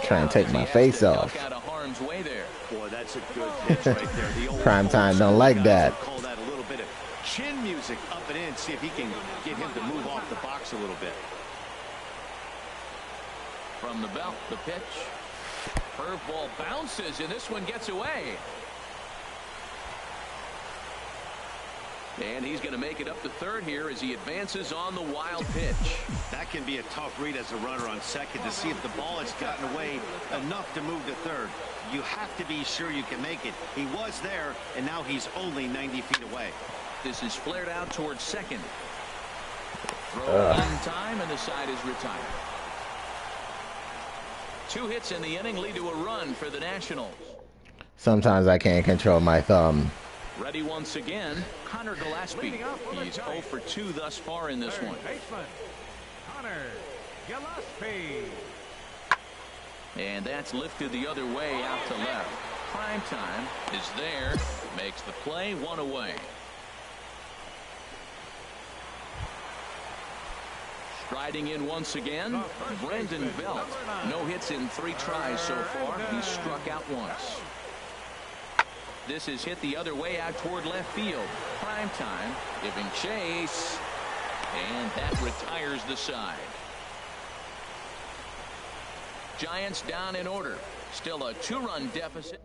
[SPEAKER 1] Trying to take my face off.
[SPEAKER 2] Out of harm's way there.
[SPEAKER 5] Boy, that's a good pitch right there. The old
[SPEAKER 1] Primetime don't like that.
[SPEAKER 5] Call that a little bit of chin music up and in. See if he can get him to move off the box a little bit.
[SPEAKER 2] From the belt, the pitch. Curveball bounces, and this one gets away. And he's going to make it up to third here as he advances on the wild pitch.
[SPEAKER 5] That can be a tough read as a runner on second to see if the ball has gotten away enough to move to third. You have to be sure you can make it. He was there, and now he's only 90 feet away.
[SPEAKER 2] This is flared out towards second. Throw in time, and the side is retired. 2 hits in the inning lead to a run for the Nationals.
[SPEAKER 1] Sometimes I can't control my thumb.
[SPEAKER 2] Ready once again, Connor Gillespie. He's 0 for 2 thus far in this one.
[SPEAKER 4] Baseman, Connor Gillespie.
[SPEAKER 2] And that's lifted the other way out to left. Primetime is there, makes the play, 1 away. Striding in once again, Brendan Belt. No hits in 3 tries so far. He's struck out once. This is hit the other way out toward left field. Prime time, giving chase, and that retires the side. Giants down in order. Still a 2-run deficit.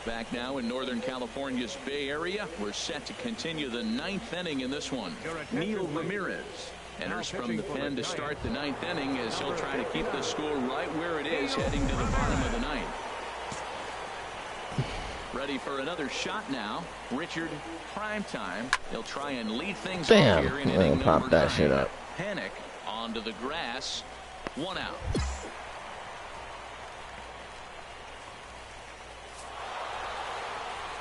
[SPEAKER 2] Back now in Northern California's Bay Area. We're set to continue the 9th inning in this one. Neil Ramirez enters from the pen to start the 9th inning as he'll try to keep the score right where it is heading to the bottom of the 9th. Ready for another shot now. Richard, prime time. He'll try and lead things off here in inning number 9.
[SPEAKER 1] Pop that shit up.
[SPEAKER 2] Panic onto the grass. 1 out.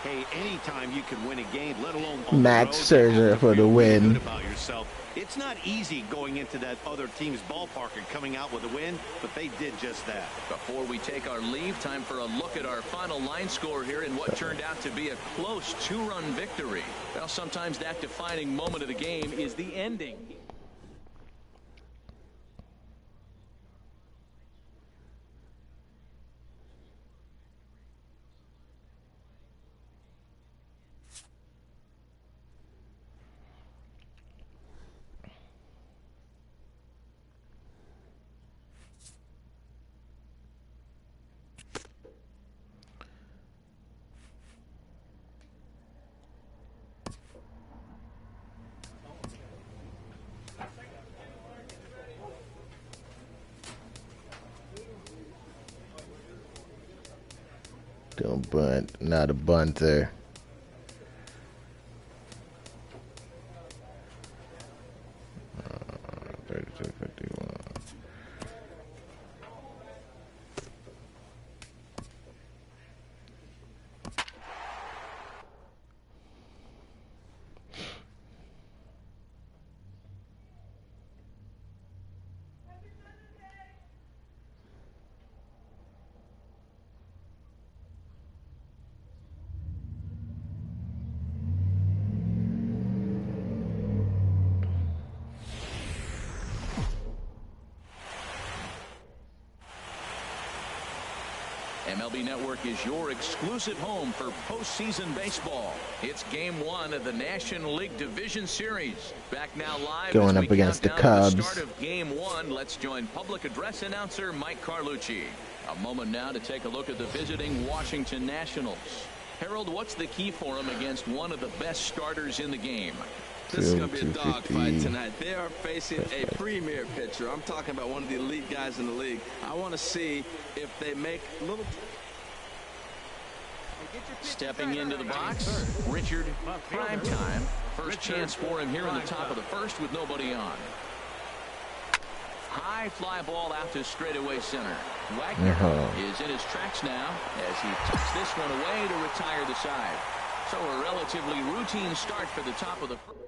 [SPEAKER 5] Hey, anytime you can win a game, let alone
[SPEAKER 1] Max Scherzer for the win.
[SPEAKER 5] About yourself. It's not easy going into that other team's ballpark and coming out with a win, but they did just that.
[SPEAKER 2] Before we take our leave, time for a look at our final line score here in what turned out to be a close 2-run victory. Well, sometimes that defining moment of the game is the ending.
[SPEAKER 1] Don't bunt, not a bunter.
[SPEAKER 2] MLB Network is your exclusive home for postseason baseball. It's Game 1 of the National League Division Series. Back now live
[SPEAKER 1] going up against the Cubs.
[SPEAKER 2] The start of Game 1. Let's join public address announcer Mike Carlucci. A moment now to take a look at the visiting Washington Nationals. Harold, what's the key for them against one of the best starters in the game?
[SPEAKER 3] This is going to be a dogfight tonight. They are facing a premier pitcher. I'm talking about one of the elite guys in the league. I want to see if they make little...
[SPEAKER 2] Stepping into the box, Richard, prime time. First chance for him here in the top of the first with nobody on. High fly ball out to straightaway center. Wagner is in his tracks now as he tucks this one away to retire the side. So a relatively routine start for the top of the first.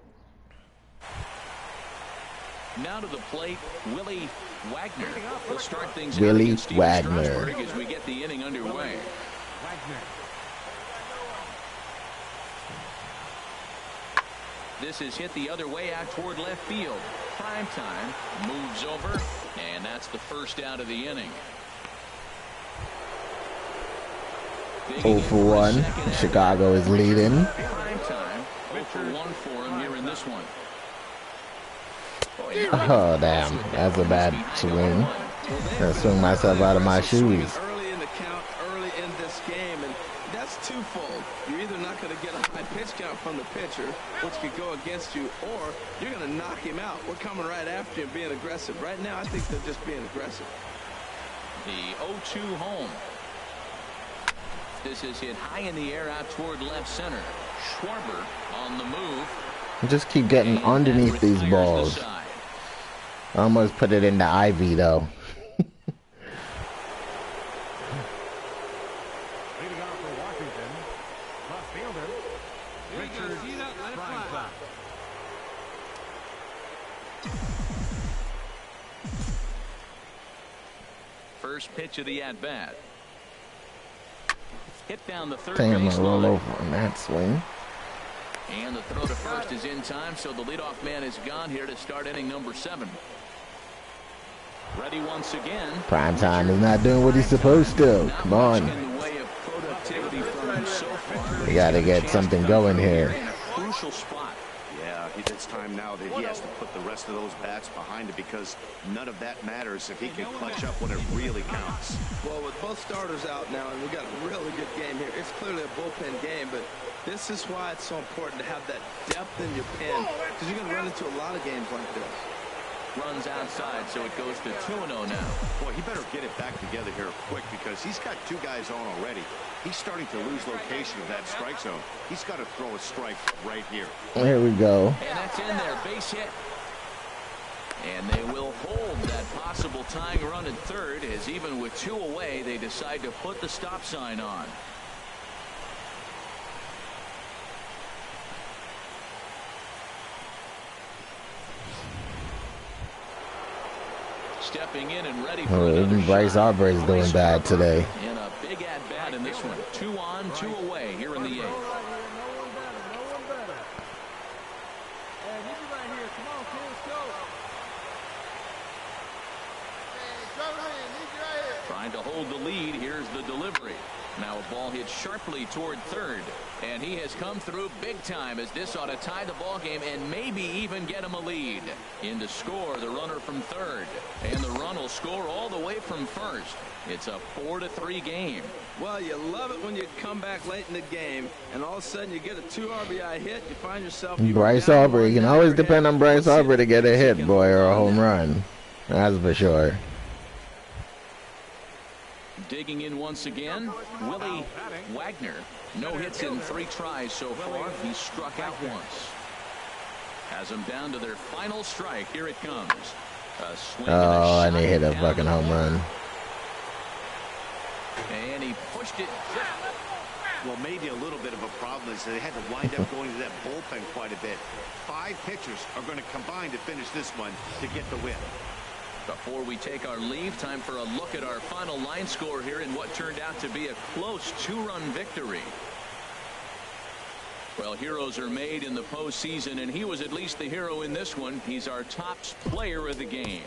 [SPEAKER 2] Now to the plate, Willie Wagner will start things out against Steven Strasburg as we get the inning underway. This is hit the other way out toward left field. Prime time moves over, and that's the first out of the inning.
[SPEAKER 1] 0 for 1. Chicago is leading.
[SPEAKER 2] Prime time, 0 for 1 for him here in this one.
[SPEAKER 1] Oh, damn. That's a bad swing. I swung myself out of my shoes.
[SPEAKER 3] Early in the count, early in this game, and that's twofold. You're either not going to get a high pitch count from the pitcher, which could go against you, or you're going to knock him out. We're coming right after you and being aggressive. Right now, I think they're just being aggressive.
[SPEAKER 2] The 0-2 home. This is hit high in the air out toward left center. Schwarber on the move.
[SPEAKER 1] Just keep getting underneath these balls. I almost put it in the ivy, though.
[SPEAKER 8] Leading off for Washington, left fielder, Richard Prado.
[SPEAKER 2] First pitch of the at-bat. Hit down the third
[SPEAKER 1] Damn,
[SPEAKER 2] base
[SPEAKER 1] I roll
[SPEAKER 2] line.
[SPEAKER 1] over on that swing.
[SPEAKER 2] And the throw to first is in time, so the leadoff man is gone here to start inning number 7. Ready once again.
[SPEAKER 1] Prime time is not doing what he's supposed to. Come on.
[SPEAKER 2] In the way of productivity far.
[SPEAKER 1] We got to get something going here.
[SPEAKER 2] In a crucial spot.
[SPEAKER 5] Yeah, it's time now that he has to put the rest of those bats behind it because none of that matters if he can clutch up when it really counts.
[SPEAKER 3] Well, with both starters out now, and we got a really good game here. It's clearly a bullpen game, but this is why it's so important to have that depth in your pen, because you're going to run into a lot of games like this.
[SPEAKER 2] Runs outside, so it goes to 2-0 now.
[SPEAKER 5] Boy, he better get it back together here quick because he's got two guys on already. He's starting to lose location of that strike zone. He's got to throw a strike right here.
[SPEAKER 1] Here we go.
[SPEAKER 2] And that's in there, base hit. And they will hold that possible tying run at third, as even with 2 away, they decide to put the stop sign on. Stepping in and ready for another
[SPEAKER 1] Bryce Harper is doing bad today.
[SPEAKER 2] In a big at-bat in this one. 2 on, 2 away here in the 8th.
[SPEAKER 8] No one better. Hey, you be right here. Come on, kid, let's go.
[SPEAKER 2] Trying to hold the lead. Here's the delivery. Now a ball hit sharply toward third. And he has come through big time, as this ought to tie the ball game and maybe even get him a lead. In to score the runner from third. And the run will score all the way from first. It's a 4-3 game.
[SPEAKER 3] Well, you love it when you come back late in the game, and all of a sudden you get a 2 RBI hit. You find yourself.
[SPEAKER 1] Bryce Harper. You can always depend on Bryce Harper to get a hit, boy, or a home run. That's for sure.
[SPEAKER 2] Digging in once again, Willie Wagner. No hits in 3 tries so far. He's struck out once. Has them down to their final strike. Here it comes. A swing
[SPEAKER 1] And he hit a fucking home run.
[SPEAKER 2] And he pushed it.
[SPEAKER 5] Well, maybe a little bit of a problem is they had to wind up going to that bullpen quite a bit. 5 pitchers are going to combine to finish this one to get the win.
[SPEAKER 2] Before we take our leave, time for a look at our final line score here in what turned out to be a close 2-run victory. Well, heroes are made in the postseason, and he was at least the hero in this one. He's our top player of the game.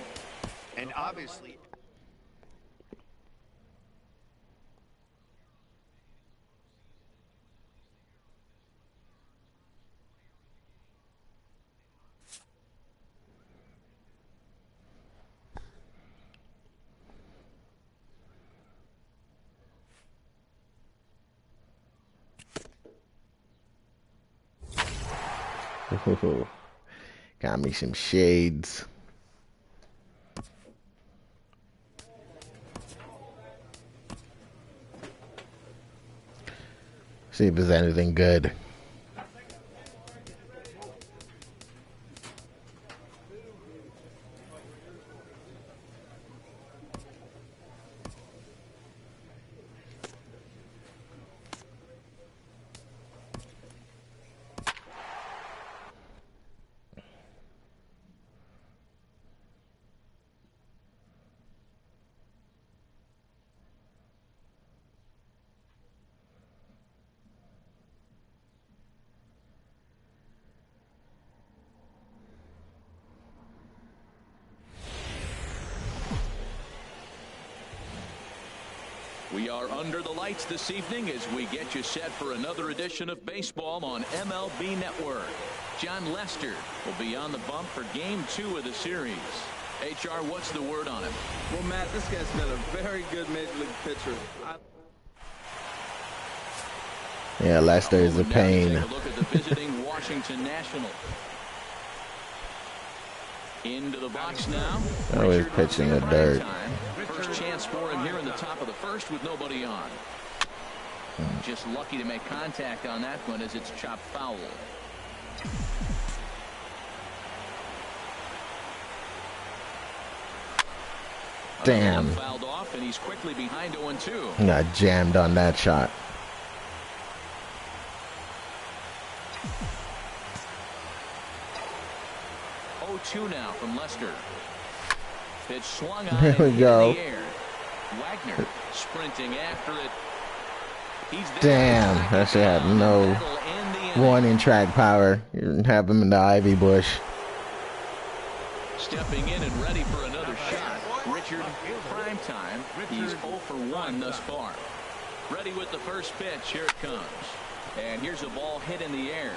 [SPEAKER 5] And obviously...
[SPEAKER 1] Got me some shades. See if there's anything good.
[SPEAKER 2] We are under the lights this evening as we get you set for another edition of baseball on MLB Network. John Lester will be on the bump for Game 2 of the series. HR, what's the word on him?
[SPEAKER 3] Well, Matt, this guy's been a very good major league pitcher.
[SPEAKER 1] Yeah, Lester is a pain.
[SPEAKER 2] Take a look at the visiting Washington Nationals. Into the box now.
[SPEAKER 1] Always pitching a dirt.
[SPEAKER 2] First chance for him here in the top of the first with nobody on. Just lucky to make contact on that one as it's chopped foul.
[SPEAKER 1] Damn.
[SPEAKER 2] Fouled off, and he's quickly behind 0-2.
[SPEAKER 1] Got jammed on that shot.
[SPEAKER 2] Two now from Lester. Pitch swung on.
[SPEAKER 1] There we go.
[SPEAKER 2] In the air. Wagner sprinting after it. He's there.
[SPEAKER 1] Damn, that shit had no warning track power. You didn't have him in the ivy bush.
[SPEAKER 2] Stepping in and ready for another shot. Richard, prime time. He's 0 for 1 thus far. Ready with the first pitch. Here it comes. And here's a ball hit in the air.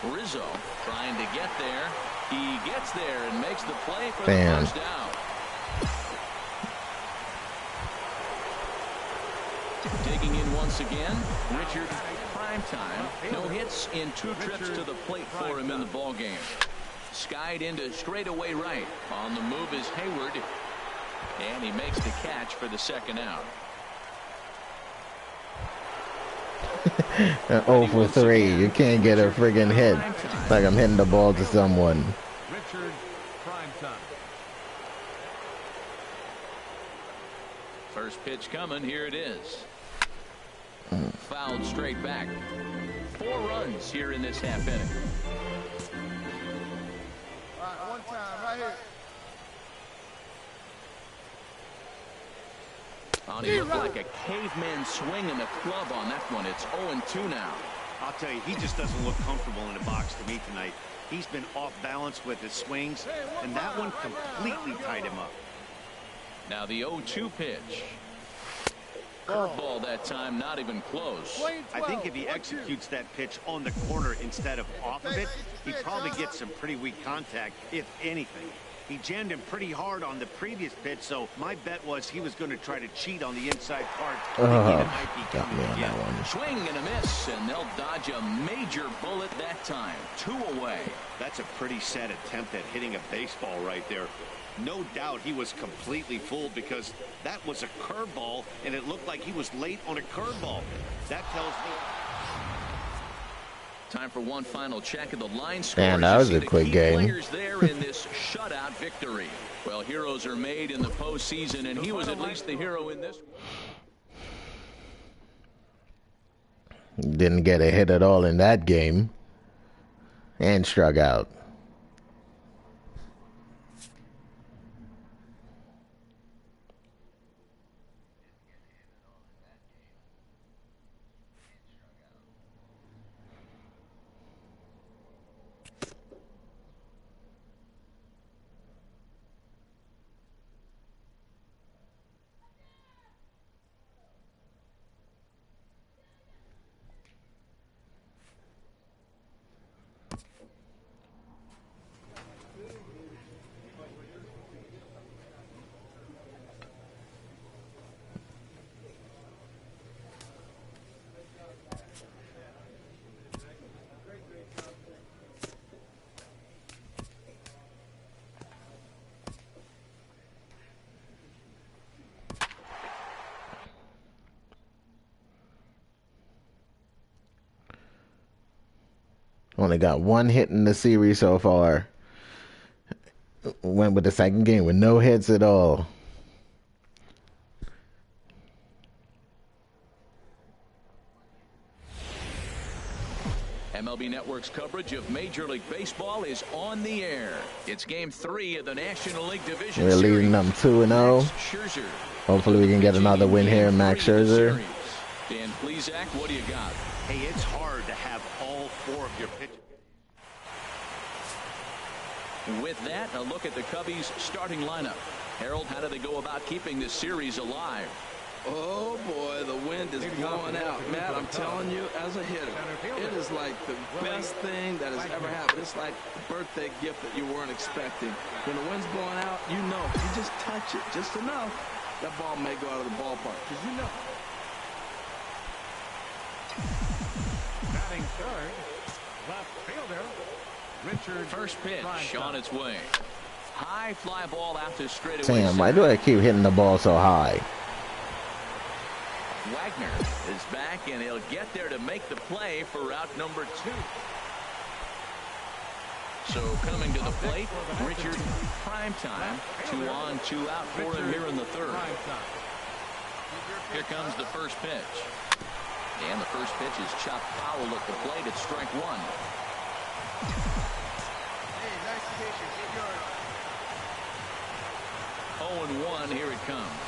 [SPEAKER 2] Rizzo trying to get there. He gets there and makes the play for the first down. Digging in once again, Richard Primetime. No hits in 2 trips to the plate for him in the ball game. Skied into straightaway right. On the move is Hayward. And he makes the catch for the second out.
[SPEAKER 1] 0 for 3. You can't get a friggin' hit. It's like I'm hitting the ball to someone.
[SPEAKER 8] Richard Primetime.
[SPEAKER 2] First pitch coming. Here it is. Fouled straight back. 4 runs here in this half inning.
[SPEAKER 8] All right, one time, right here.
[SPEAKER 2] Oh, he looked like a caveman swinging the club on that one. It's 0-2 now.
[SPEAKER 5] I'll tell you, he just doesn't look comfortable in the box to me tonight. He's been off balance with his swings, and that one completely tied him up.
[SPEAKER 2] Now the 0-2 pitch. Curveball that time, not even close.
[SPEAKER 5] I think if he executes that pitch on the corner instead of off of it, he probably gets some pretty weak contact, if anything. He jammed him pretty hard on the previous pitch, so my bet was he was going to try to cheat on the inside part.
[SPEAKER 1] Got me on that one.
[SPEAKER 2] Swing and a miss, and they'll dodge a major bullet that time. 2 away.
[SPEAKER 5] That's a pretty sad attempt at hitting a baseball right there. No doubt he was completely fooled because that was a curveball, and it looked like he was late on a curveball. That tells me.
[SPEAKER 2] Time for one final check of the line score.
[SPEAKER 1] Man, that was a quick game.
[SPEAKER 2] Players there in this shutout victory. Well, heroes are made in the postseason, and he was at least the hero in this.
[SPEAKER 1] Didn't get a hit at all in that game. And struck out. Only got 1 hit in the series so far. Went with the second game with no hits at all.
[SPEAKER 2] MLB Network's coverage of Major League Baseball is on the air. It's Game 3 of the National League Division
[SPEAKER 1] We're leading them 2-0. Hopefully we can get another win here, Max Scherzer.
[SPEAKER 2] Dan Plesac, what do you got?
[SPEAKER 5] Hey, it's hard to have all 4 of your pitches.
[SPEAKER 2] With that, a look at the Cubbies' starting lineup. Harold, how do they go about keeping this series alive?
[SPEAKER 3] Oh, boy, the wind is blowing out. Matt, I'm telling you, as a hitter, it is like the best thing that has ever happened. It's like a birthday gift that you weren't expecting. When the wind's blowing out, you know, if you just touch it just enough, that ball may go out of the ballpark, because you know.
[SPEAKER 8] Batting third, left fielder, Richard.
[SPEAKER 2] First pitch on its way. High fly ball out to straightaway.
[SPEAKER 1] Damn, why do I keep hitting the ball so high?
[SPEAKER 2] Wagner is back, and he'll get there to make the play for route number 2. So coming to the plate, Richard Primetime. 2 on, 2 out for him here in the third. Here comes the first pitch. And the first pitch is chopped foul at the plate. It's strike 1.
[SPEAKER 7] Hey, nice to get you. Get yours.
[SPEAKER 2] 0-1, here it comes.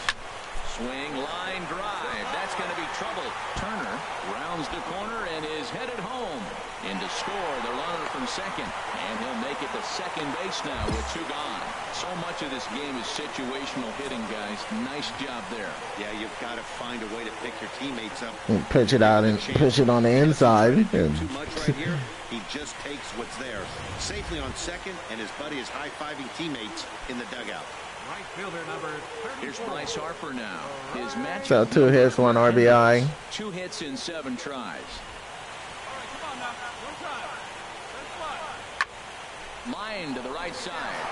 [SPEAKER 2] swing, line drive. That's going to be trouble. Turner rounds the corner and is headed home. In to score the runner from second. And he'll make it to second base now with 2 gone. So much of this game is situational hitting, guys. Nice job there.
[SPEAKER 5] Yeah, you've got to find a way to pick your teammates up.
[SPEAKER 1] And pitch it out and push it on the inside.
[SPEAKER 5] Too much right here. He just takes what's there. Safely on second, and his buddy is high-fiving teammates in the dugout.
[SPEAKER 4] Right fielder number 34.
[SPEAKER 2] Here's Bryce Harper now. His match.
[SPEAKER 1] So 2 hits, 1 RBI.
[SPEAKER 2] 2 hits in 7 tries.
[SPEAKER 4] All right, come on now. One time. That's fine.
[SPEAKER 2] Line to the right side.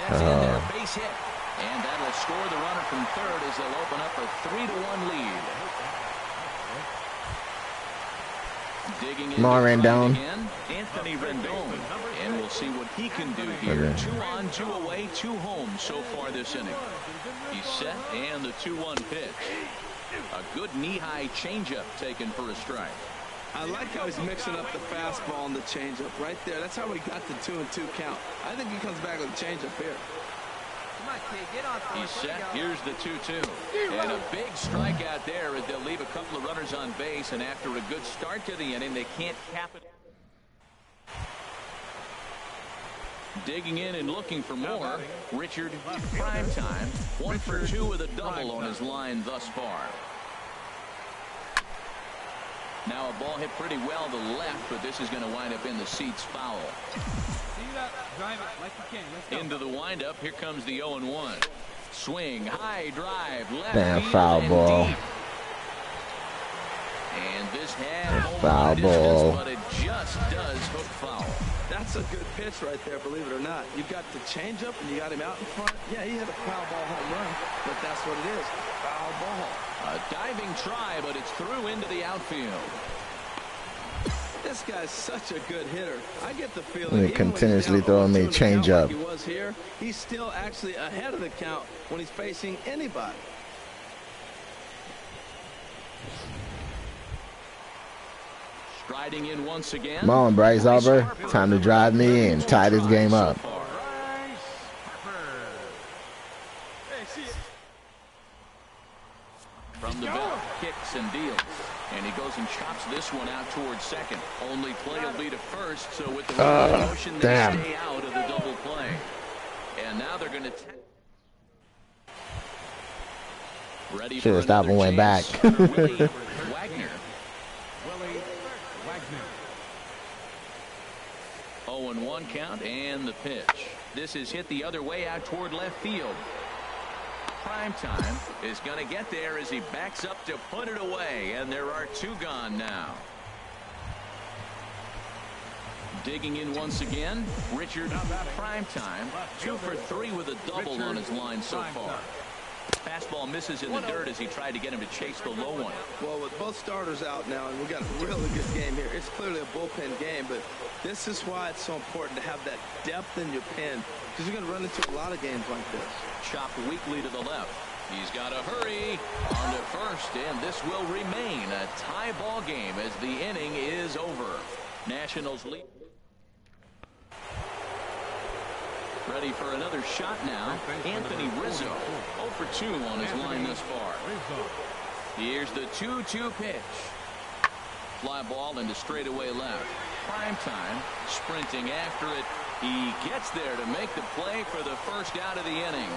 [SPEAKER 2] That's in there. Base hit. And that'll score the runner from third as they'll open up a 3-1 lead. Digging in
[SPEAKER 1] Rendon.
[SPEAKER 2] again, Anthony Rendon. And we'll see what he can do here.
[SPEAKER 1] Okay.
[SPEAKER 2] 2 on, 2 away, 2 home so far this inning. He's set, and the 2-1 pitch. A good knee-high changeup taken for a strike.
[SPEAKER 3] I like how he's mixing up the fastball and the changeup right there. That's how we got the 2-2 count. I think he comes back with a changeup here.
[SPEAKER 7] Come on, kid, get on
[SPEAKER 2] He's
[SPEAKER 7] first.
[SPEAKER 2] set. Here's the 2-2. And a big strikeout there as they'll leave a couple of runners on base. And after a good start to the inning, they can't cap it. Digging in and looking for more. Richard, prime time. 1 for 2 with a double on his line thus far. Now a ball hit pretty well to the left, but this is going to wind up in the seats foul.
[SPEAKER 4] See that? Drive it like you can. Let's go.
[SPEAKER 2] Into the windup. Here comes the 0-1. Swing, high drive, left
[SPEAKER 1] Damn,
[SPEAKER 2] field
[SPEAKER 1] foul
[SPEAKER 2] and
[SPEAKER 1] ball.
[SPEAKER 2] deep. And this had home
[SPEAKER 1] Foul
[SPEAKER 2] run distance,
[SPEAKER 1] ball.
[SPEAKER 2] but it just does hook foul.
[SPEAKER 3] That's a good pitch right there, believe it or not. You got the changeup and you got him out in front. Yeah, he hit a foul ball home run, but that's what it is. Foul ball.
[SPEAKER 2] A diving try, but it's through into the outfield.
[SPEAKER 3] This guy's such a good hitter. I get the feeling
[SPEAKER 1] He
[SPEAKER 3] even when he's
[SPEAKER 1] continuously
[SPEAKER 3] down
[SPEAKER 1] throwing me
[SPEAKER 3] 0-2 in the count
[SPEAKER 1] changeup.
[SPEAKER 3] like he was here, he's still actually ahead of the count when he's facing anybody.
[SPEAKER 2] Striding in once again.
[SPEAKER 1] Come on, Bryce Harper. Time to drive me in. Tie this game up.
[SPEAKER 4] Bryce Harper. Hey, see it.
[SPEAKER 2] From the belt, kicks and deals. And he goes and chops this one out towards second. Only play will be to first, so with the motion, they
[SPEAKER 1] damn.
[SPEAKER 2] stay out of the double play. And now they're going to... Ready
[SPEAKER 1] Should
[SPEAKER 2] for
[SPEAKER 1] have stopped and
[SPEAKER 2] another
[SPEAKER 1] went back.
[SPEAKER 2] chance. Willie Wagner.
[SPEAKER 4] Willie Wagner.
[SPEAKER 2] 0-1 count and the pitch. This is hit the other way out toward left field. Prime time is going to get there as he backs up to put it away, and there are 2 gone now. Digging in once again, Richard. Prime time, 2 for 3 with a double on his line so far. Fastball misses in the dirt as he tried to get him to chase the low one.
[SPEAKER 3] Well, with both starters out now, and we got a really good game here. It's clearly a bullpen game, but this is why it's so important to have that depth in your pen, because you're going to run into a lot of games like this.
[SPEAKER 2] Chopped weakly to the left. He's got to hurry on to first, and this will remain a tie ball game as the inning is over. Nationals lead. Ready for another shot now. Anthony Rizzo, 0 for 2 on his line thus far. Here's the 2-2 pitch. Fly ball into straightaway left. Prime time, sprinting after it. He gets there to make the play for the first out of the inning.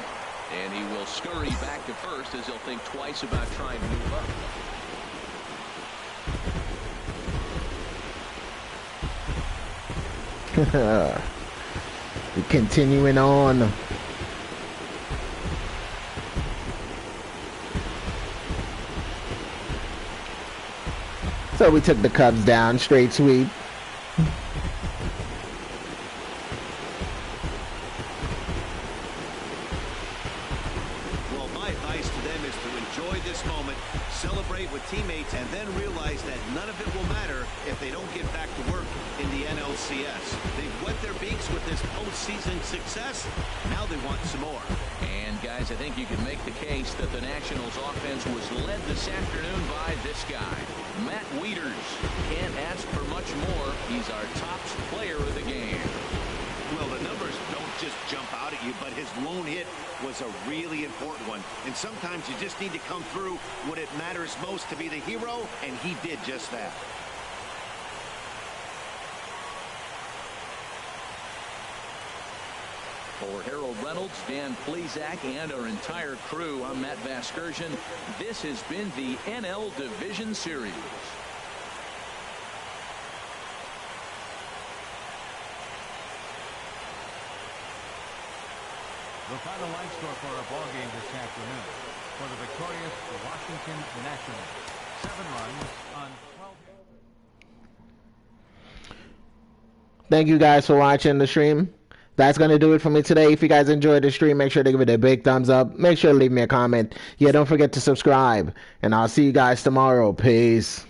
[SPEAKER 2] And he will scurry back to first as he'll think twice about trying to move up.
[SPEAKER 1] We're continuing on. So we took the Cubs down, straight sweep.
[SPEAKER 5] Well, my advice to them is to enjoy this moment, celebrate with teammates, and then realize that none of it will matter if they don't get back to work in the NLCS. They've wet their beaks with this postseason success. Now they want some more.
[SPEAKER 2] And guys, I think you can make the case that the Nationals offense was led this afternoon by this guy, Matt Wieters. Can't ask for much more. He's our top player of the game.
[SPEAKER 5] Well, the the numbers don't just jump out at you, but his lone hit was a really important one. And sometimes you just need to come through when it matters most to be the hero, and he did just that.
[SPEAKER 2] For Harold Reynolds, Dan Plesac, and our entire crew, I'm Matt Vasgersian. This has been the NL Division Series.
[SPEAKER 4] The final line score for our ball game this afternoon. For the victorious Washington Nationals, 7 runs on 12.
[SPEAKER 1] Thank you guys for watching the stream. That's going to do it for me today. If you guys enjoyed the stream, make sure to give it a big thumbs up. Make sure to leave me a comment. Yeah, don't forget to subscribe. And I'll see you guys tomorrow. Peace.